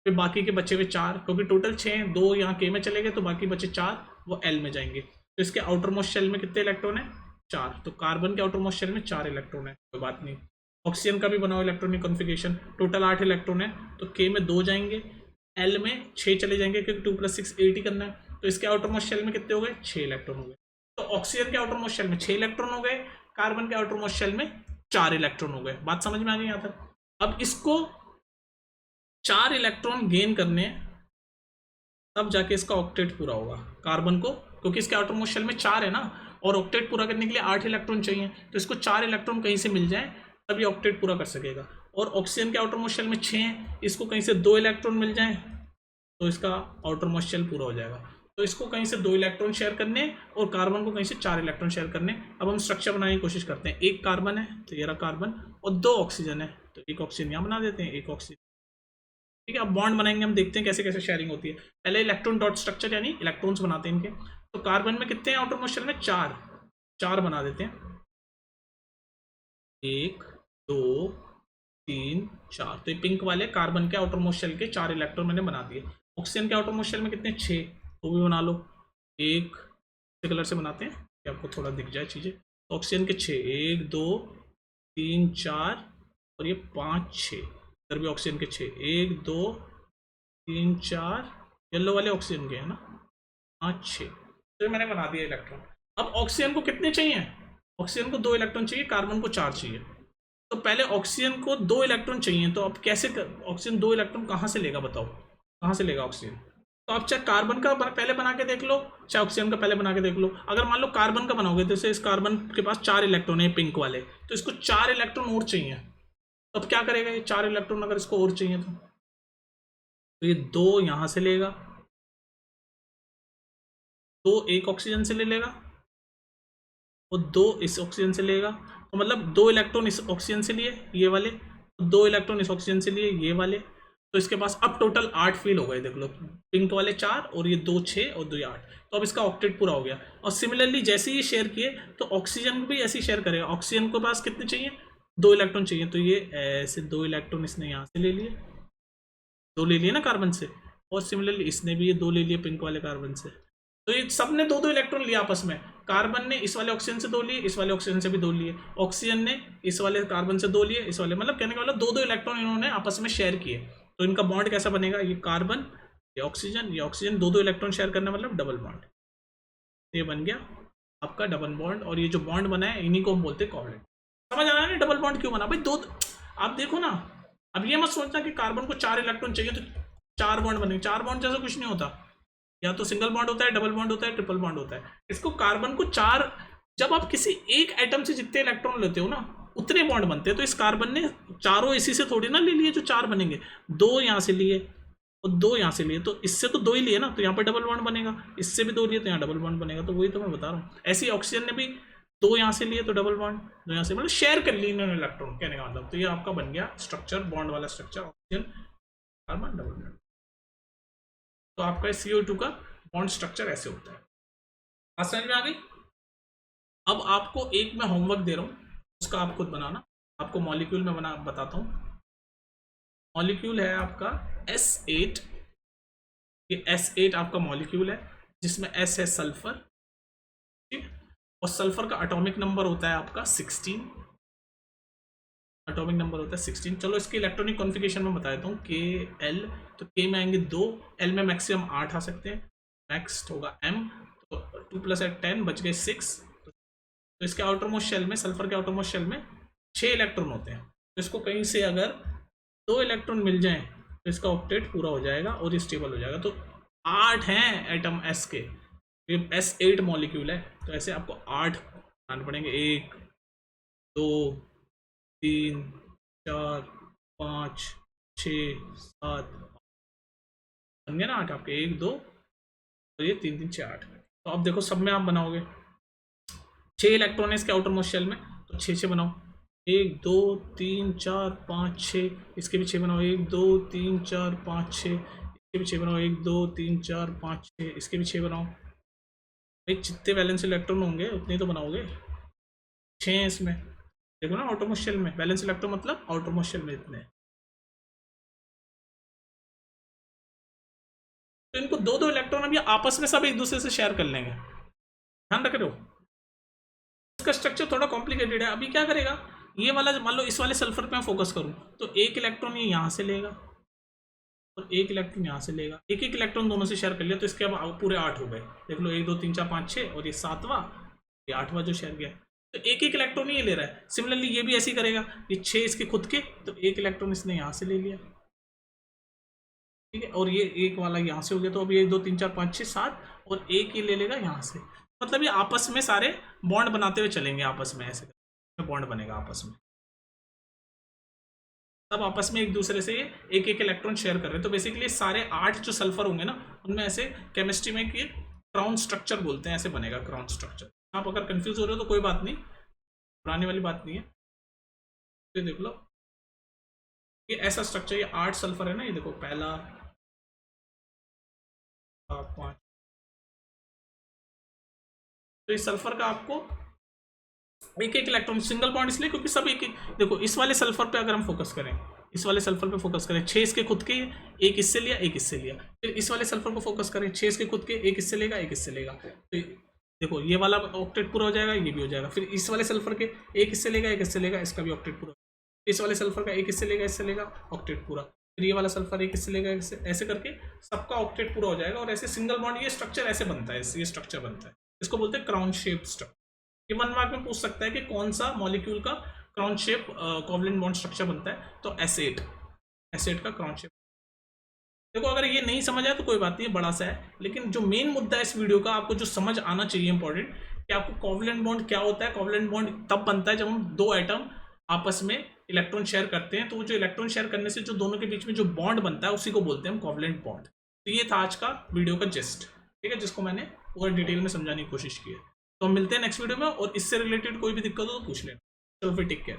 फिर बाकी के बचे हुए 4, क्योंकि टोटल 6 हैं, 2 यहाँ के में चले गए तो बाकी बचे 4 वो एल में जाएंगे। तो इसके आउटर मोस्ट शेल में कितने इलेक्ट्रॉन है, 4। तो कार्बन के आउटर मोस्ट शेल में 4 इलेक्ट्रॉन है, कोई बात नहीं। ऑक्सीजन का भी बनाओ इलेक्ट्रॉनिक कॉन्फ़िगरेशन, टोटल 8 इलेक्ट्रॉन है, तो के में 2 जाएंगे, एल में 6 चले जाएंगे, क्योंकि 2 + 6 8 ही करना है। तो इसके आउटर मोस्ट शेल में कितने हो गए, 6 इलेक्ट्रॉन हो गए। तो ऑक्सीजन के आउटर मोस्ट शेल में 6 इलेक्ट्रॉन हो गए, कार्बन के आउटर मोस्ट शेल में 4 इलेक्ट्रॉन हो गए। बात समझ में आ गई यहाँ तक। अब इसको 4 इलेक्ट्रॉन गेन करने, तब जाके इसका ऑक्टेट पूरा होगा कार्बन को, क्योंकि इसके आउटर मोस्ट शेल में 4 है ना, और ऑक्टेट पूरा करने के लिए 8 इलेक्ट्रॉन चाहिए। तो इसको 4 इलेक्ट्रॉन कहीं से मिल जाए तब ये ऑक्टेट पूरा कर सकेगा। और ऑक्सीजन के आउटर मोस्ट शेल में 6 है, इसको कहीं से 2 इलेक्ट्रॉन मिल जाए तो इसका आउटर मोस्ट शेल पूरा हो जाएगा। तो इसको कहीं से 2 इलेक्ट्रॉन शेयर करने और कार्बन को कहीं से 4 इलेक्ट्रॉन शेयर करने। अब हम स्ट्रक्चर बनाने की कोशिश करते हैं। एक कार्बन है तो ये रहा कार्बन, और 2 ऑक्सीजन है तो एक ऑक्सीजन यहाँ बना देते हैं, एक ऑक्सीजन। ठीक है, अब बॉन्ड बनाएंगे, हम देखते हैं कैसे कैसे शेयरिंग होती है। पहले इलेक्ट्रॉन डॉट स्ट्रक्चर यानी इलेक्ट्रॉन्स बनाते हैं इनके। तो कार्बन में कितने हैं आउटर मोस्ट शेल में, 4 बना देते हैं, 1 2 3 4। तो ये पिंक वाले कार्बन के आउटर मोस्ट शेल के 4 इलेक्ट्रॉन मैंने बना दिए। ऑक्सीजन के आउटर मोस्ट शेल में कितने, 6, तो भी बना लो। एक कलर से बनाते हैं कि आपको थोड़ा दिख जाए चीज़ें। तो ऑक्सीजन के 6, 1 2 3 4 और ये 5 6। इधर भी ऑक्सीजन के 6, 1 2 3 4, येलो वाले ऑक्सीजन के है ना, 5 6। तो मैंने बना दिया इलेक्ट्रॉन। अब ऑक्सीजन को कितने चाहिए, ऑक्सीजन को 2 इलेक्ट्रॉन चाहिए, कार्बन को 4 चाहिए। तो पहले ऑक्सीजन को 2 इलेक्ट्रॉन चाहिए, तो अब कैसे ऑक्सीजन 2 इलेक्ट्रॉन कहाँ से लेगा, बताओ कहाँ से लेगा ऑक्सीजन। तो आप चाहे कार्बन का पहले बना के देख लो, चाहे ऑक्सीजन का पहले बना के देख लो। अगर मान लो कार्बन का बनाओगे तो इस कार्बन के पास 4 इलेक्ट्रॉन है पिंक वाले, तो इसको 4 इलेक्ट्रॉन और चाहिए। तो अब क्या करेगा ये 4 इलेक्ट्रॉन अगर इसको और चाहिए तो ये 2 यहाँ से लेगा, 2 एक ऑक्सीजन से ले लेगा और 2 इस ऑक्सीजन से लेगा। तो मतलब 2 इलेक्ट्रॉन इस ऑक्सीजन से लिए ये वाले, 2 इलेक्ट्रॉन इस ऑक्सीजन से लिए ये वाले। तो इसके पास अब टोटल 8 फील हो गए, देख लो, पिंक वाले 4 और ये 2 6 और 2 8। तो अब इसका ऑक्टेट पूरा हो गया। और सिमिलरली जैसे ही शेयर किए तो ऑक्सीजन भी ऐसे ही शेयर करेगा। ऑक्सीजन के पास कितने चाहिए, 2 इलेक्ट्रॉन चाहिए, तो ये ऐसे 2 इलेक्ट्रॉन इसने यहाँ से ले लिए, 2 ले लिए ना कार्बन से, और सिमिलरली इसने भी ये 2 ले लिए पिंक वाले कार्बन से। तो ये सब ने 2 इलेक्ट्रॉन लिया आपस में। कार्बन ने इस वाले ऑक्सीजन से 2 लिए, इस वाले ऑक्सीजन से भी 2 लिए, ऑक्सीजन ने इस वाले कार्बन से 2 लिए, इस वाले, मतलब कहने का मतलब 2 इलेक्ट्रॉन इन्होंने आपस में शेयर किए। तो इनका बॉन्ड कैसा बनेगा, ये कार्बन, ये ऑक्सीजन 2 इलेक्ट्रॉन शेयर करना मतलब डबल बॉन्ड। ये बन गया आपका डबल बॉन्ड। और ये जो बॉन्ड बना है इन्हीं को हम बोलते हैं कोवलेंट। समझ आ रहा है ना डबल बॉन्ड क्यों बना भाई, 2। आप देखो ना, अब ये मत सोचना कि कार्बन को 4 इलेक्ट्रॉन चाहिए तो 4 बॉन्ड बनेंगे। 4 बॉन्ड जैसा कुछ नहीं होता, या तो सिंगल बॉन्ड होता है, डबल बॉन्ड होता है, ट्रिपल बॉन्ड होता है। इसको कार्बन को 4, जब आप किसी एक एटम से जितने इलेक्ट्रॉन लेते हो ना उतने बॉन्ड बनते हैं। तो इस कार्बन ने चारों इसी से थोड़ी ना ले लिए जो 4 बनेंगे, 2 यहाँ से लिए और 2 यहाँ से लिए, तो इससे तो 2 ही लिए ना, तो यहाँ पर डबल बॉन्ड बनेगा। इससे भी 2 लिए तो यहाँ डबल बॉन्ड बनेगा। तो वही तो मैं बता रहा हूँ। ऐसे ही ऑक्सीजन ने भी 2 यहाँ से लिए तो डबल बॉन्ड, 2 यहाँ से, मतलब शेयर कर ली इन्होंने इलेक्ट्रॉन, कहने का मतलब। तो ये आपका बन गया स्ट्रक्चर, बॉन्ड वाला structure, oxygen carbon double bond. तो आपका CO2 का बॉन्ड स्ट्रक्चर ऐसे होता है। बात समझ में आ गई। अब आपको एक मैं होमवर्क दे रहा हूँ, उसका आप खुद बनाना। आपको मॉलिक्यूल में बना बताता हूँ। मॉलिक्यूल है आपका S8। ये S8 आपका मॉलिक्यूल है, जिसमें S है सल्फर, ठीक, और सल्फर का एटॉमिक नंबर होता है आपका 16। एटॉमिक नंबर होता है 16। चलो इसकी इलेक्ट्रॉनिक कॉन्फ़िगरेशन में बता देता हूँ। KL, तो K में आएंगे 2, L में मैक्सिमम 8 आ सकते हैं, नेक्स्ट होगा M, तो 2 + 8 10, बच गए 6। तो इसके आउटर मोस्ट शेल में, सल्फर के आउटर मोस्ट शेल में 6 इलेक्ट्रॉन होते हैं। तो इसको कहीं से अगर 2 इलेक्ट्रॉन मिल जाए तो इसका ऑक्टेट पूरा हो जाएगा और ये स्टेबल हो जाएगा। तो 8 हैं एटम S के, ये S8 मॉलिक्यूल है। तो ऐसे आपको 8 बनाने पड़ेंगे, 1 2 3 4 5 6 7, बन गया ना 8 आपके, 1 2 और ये 3 3 6 8। तो अब देखो सब में आप बनाओगे, 6 इलेक्ट्रॉन है इसके आउटर मोस्ट शेल में, तो 6 6 बनाओ, 1 2 3 4 5 6, इसके भी 6 बनाओ, 1 2 3 4 5 6, इसके भी 6 बनाओ, 1 2 3 4 5 6, इसके भी 6 बनाओ भाई। जितने वैलेंस इलेक्ट्रॉन होंगे उतने तो बनाओगे, 6 हैं इसमें। देखो ना आउटरमोस्ट शेल में वैलेंस इलेक्ट्रॉन मतलब आउटरमोस्ट शेल में इतने। तो इनको दो दो इलेक्ट्रॉन अभी आपस में सब एक दूसरे से शेयर कर लेंगे, ध्यान रख रहे हो। इसका स्ट्रक्चर थोड़ा कॉम्प्लिकेटेड है। अभी क्या करेगा, ये वाला मान लो इस वाले सल्फर पे मैं फोकस करूं तो एक इलेक्ट्रॉन ये यहाँ से लेगा और एक इलेक्ट्रॉन यहाँ से लेगा, एक एक इलेक्ट्रॉन दोनों से शेयर कर लिया, तो इसके अब पूरे 8 हो गए। देख लो 1 2 3 4 5 6 और ये 7वां, ये 8वां जो शेयर गया। तो एक एक इलेक्ट्रॉन ये ले रहा है। सिमिलरली ये भी ऐसे ही करेगा, ये 6 इसके खुद के, तो एक इलेक्ट्रॉन इसने यहाँ से ले लिया, ठीक है, और ये एक वाला यहाँ से हो गया। तो अभी 1 2 3 4 5 6 7 और एक ही ले लेगा यहाँ से। मतलब ये आपस में सारे बॉन्ड बनाते हुए चलेंगे, आपस में ऐसे बॉन्ड बनेगा आपस में, सब आपस में एक दूसरे से एक एक इलेक्ट्रॉन शेयर कर रहे हैं। तो बेसिकली सारे 8 जो सल्फर होंगे ना, उनमें ऐसे केमिस्ट्री में कि क्राउन स्ट्रक्चर बोलते हैं, ऐसे बनेगा क्राउन स्ट्रक्चर। आप अगर कंफ्यूज हो रहे हो तो कोई बात नहीं, पुराने वाली बात नहीं है। तो देख लो ये ऐसा स्ट्रक्चर, ये 8 सल्फर है ना, ये देखो पहला 5। तो इस सल्फर का आपको एक एक इलेक्ट्रॉन सिंगल बॉन्ड इसलिए क्योंकि सब एक एक, देखो इस वाले सल्फर पे अगर हम फोकस करें, इस वाले सल्फर पे फोकस करें, 6 इसके खुद के, एक इससे लिया एक इससे लिया। फिर इस वाले सल्फर को फोकस करें, 6 इसके खुद के, एक इससे लेगा एक इससे लेगा। तो देखो ये वाला ऑक्टेट पूरा हो जाएगा, ये भी हो जाएगा। फिर इस वाले सल्फर के एक इससे लेगा एक इससे लेगा, इसका भी ऑक्टेट पूरा। इस वाले सल्फर का एक इससे लेगा इससे लेगा, ऑक्टेट पूरा। फिर ये वाला सल्फर एक इससे लेगा ऐसे करके सबका ऑक्टेट पूरा हो जाएगा। और ऐसे सिंगल बॉन्ड ये स्ट्रक्चर ऐसे बनता है, ये स्ट्रक्चर बनता है, इसको बोलते हैं क्राउन शेप स्ट्रक्चर। ये 1 मार्क में पूछ सकता है कि कौन सा मॉलिक्यूल का crown shape covalent bond structure बनता है, तो एसिड, एसिड का क्राउन शेप। देखो अगर ये नहीं समझ आया तो कोई बात नहीं, बड़ा सा है, लेकिन जो मेन मुद्दा है इस वीडियो का आपको जो समझ आना चाहिए इंपॉर्टेंट, कि आपको कोवलेंट बॉन्ड क्या होता है। कोवलेंट बॉन्ड तब बनता है जब हम दो एटम आपस में इलेक्ट्रॉन शेयर करते हैं, तो वो जो इलेक्ट्रॉन शेयर करने से जो दोनों के बीच में जो बॉन्ड बनता है उसी को बोलते हैं हम कोवलेंट बॉन्ड। तो ये था आज का वीडियो का जिस्ट, ठीक है, जिसको मैंने पूरा डिटेल में समझाने की कोशिश की है। तो हम मिलते हैं नेक्स्ट वीडियो में, और इससे रिलेटेड कोई भी दिक्कत हो तो पूछ लेना। चलो फिर टेक केयर।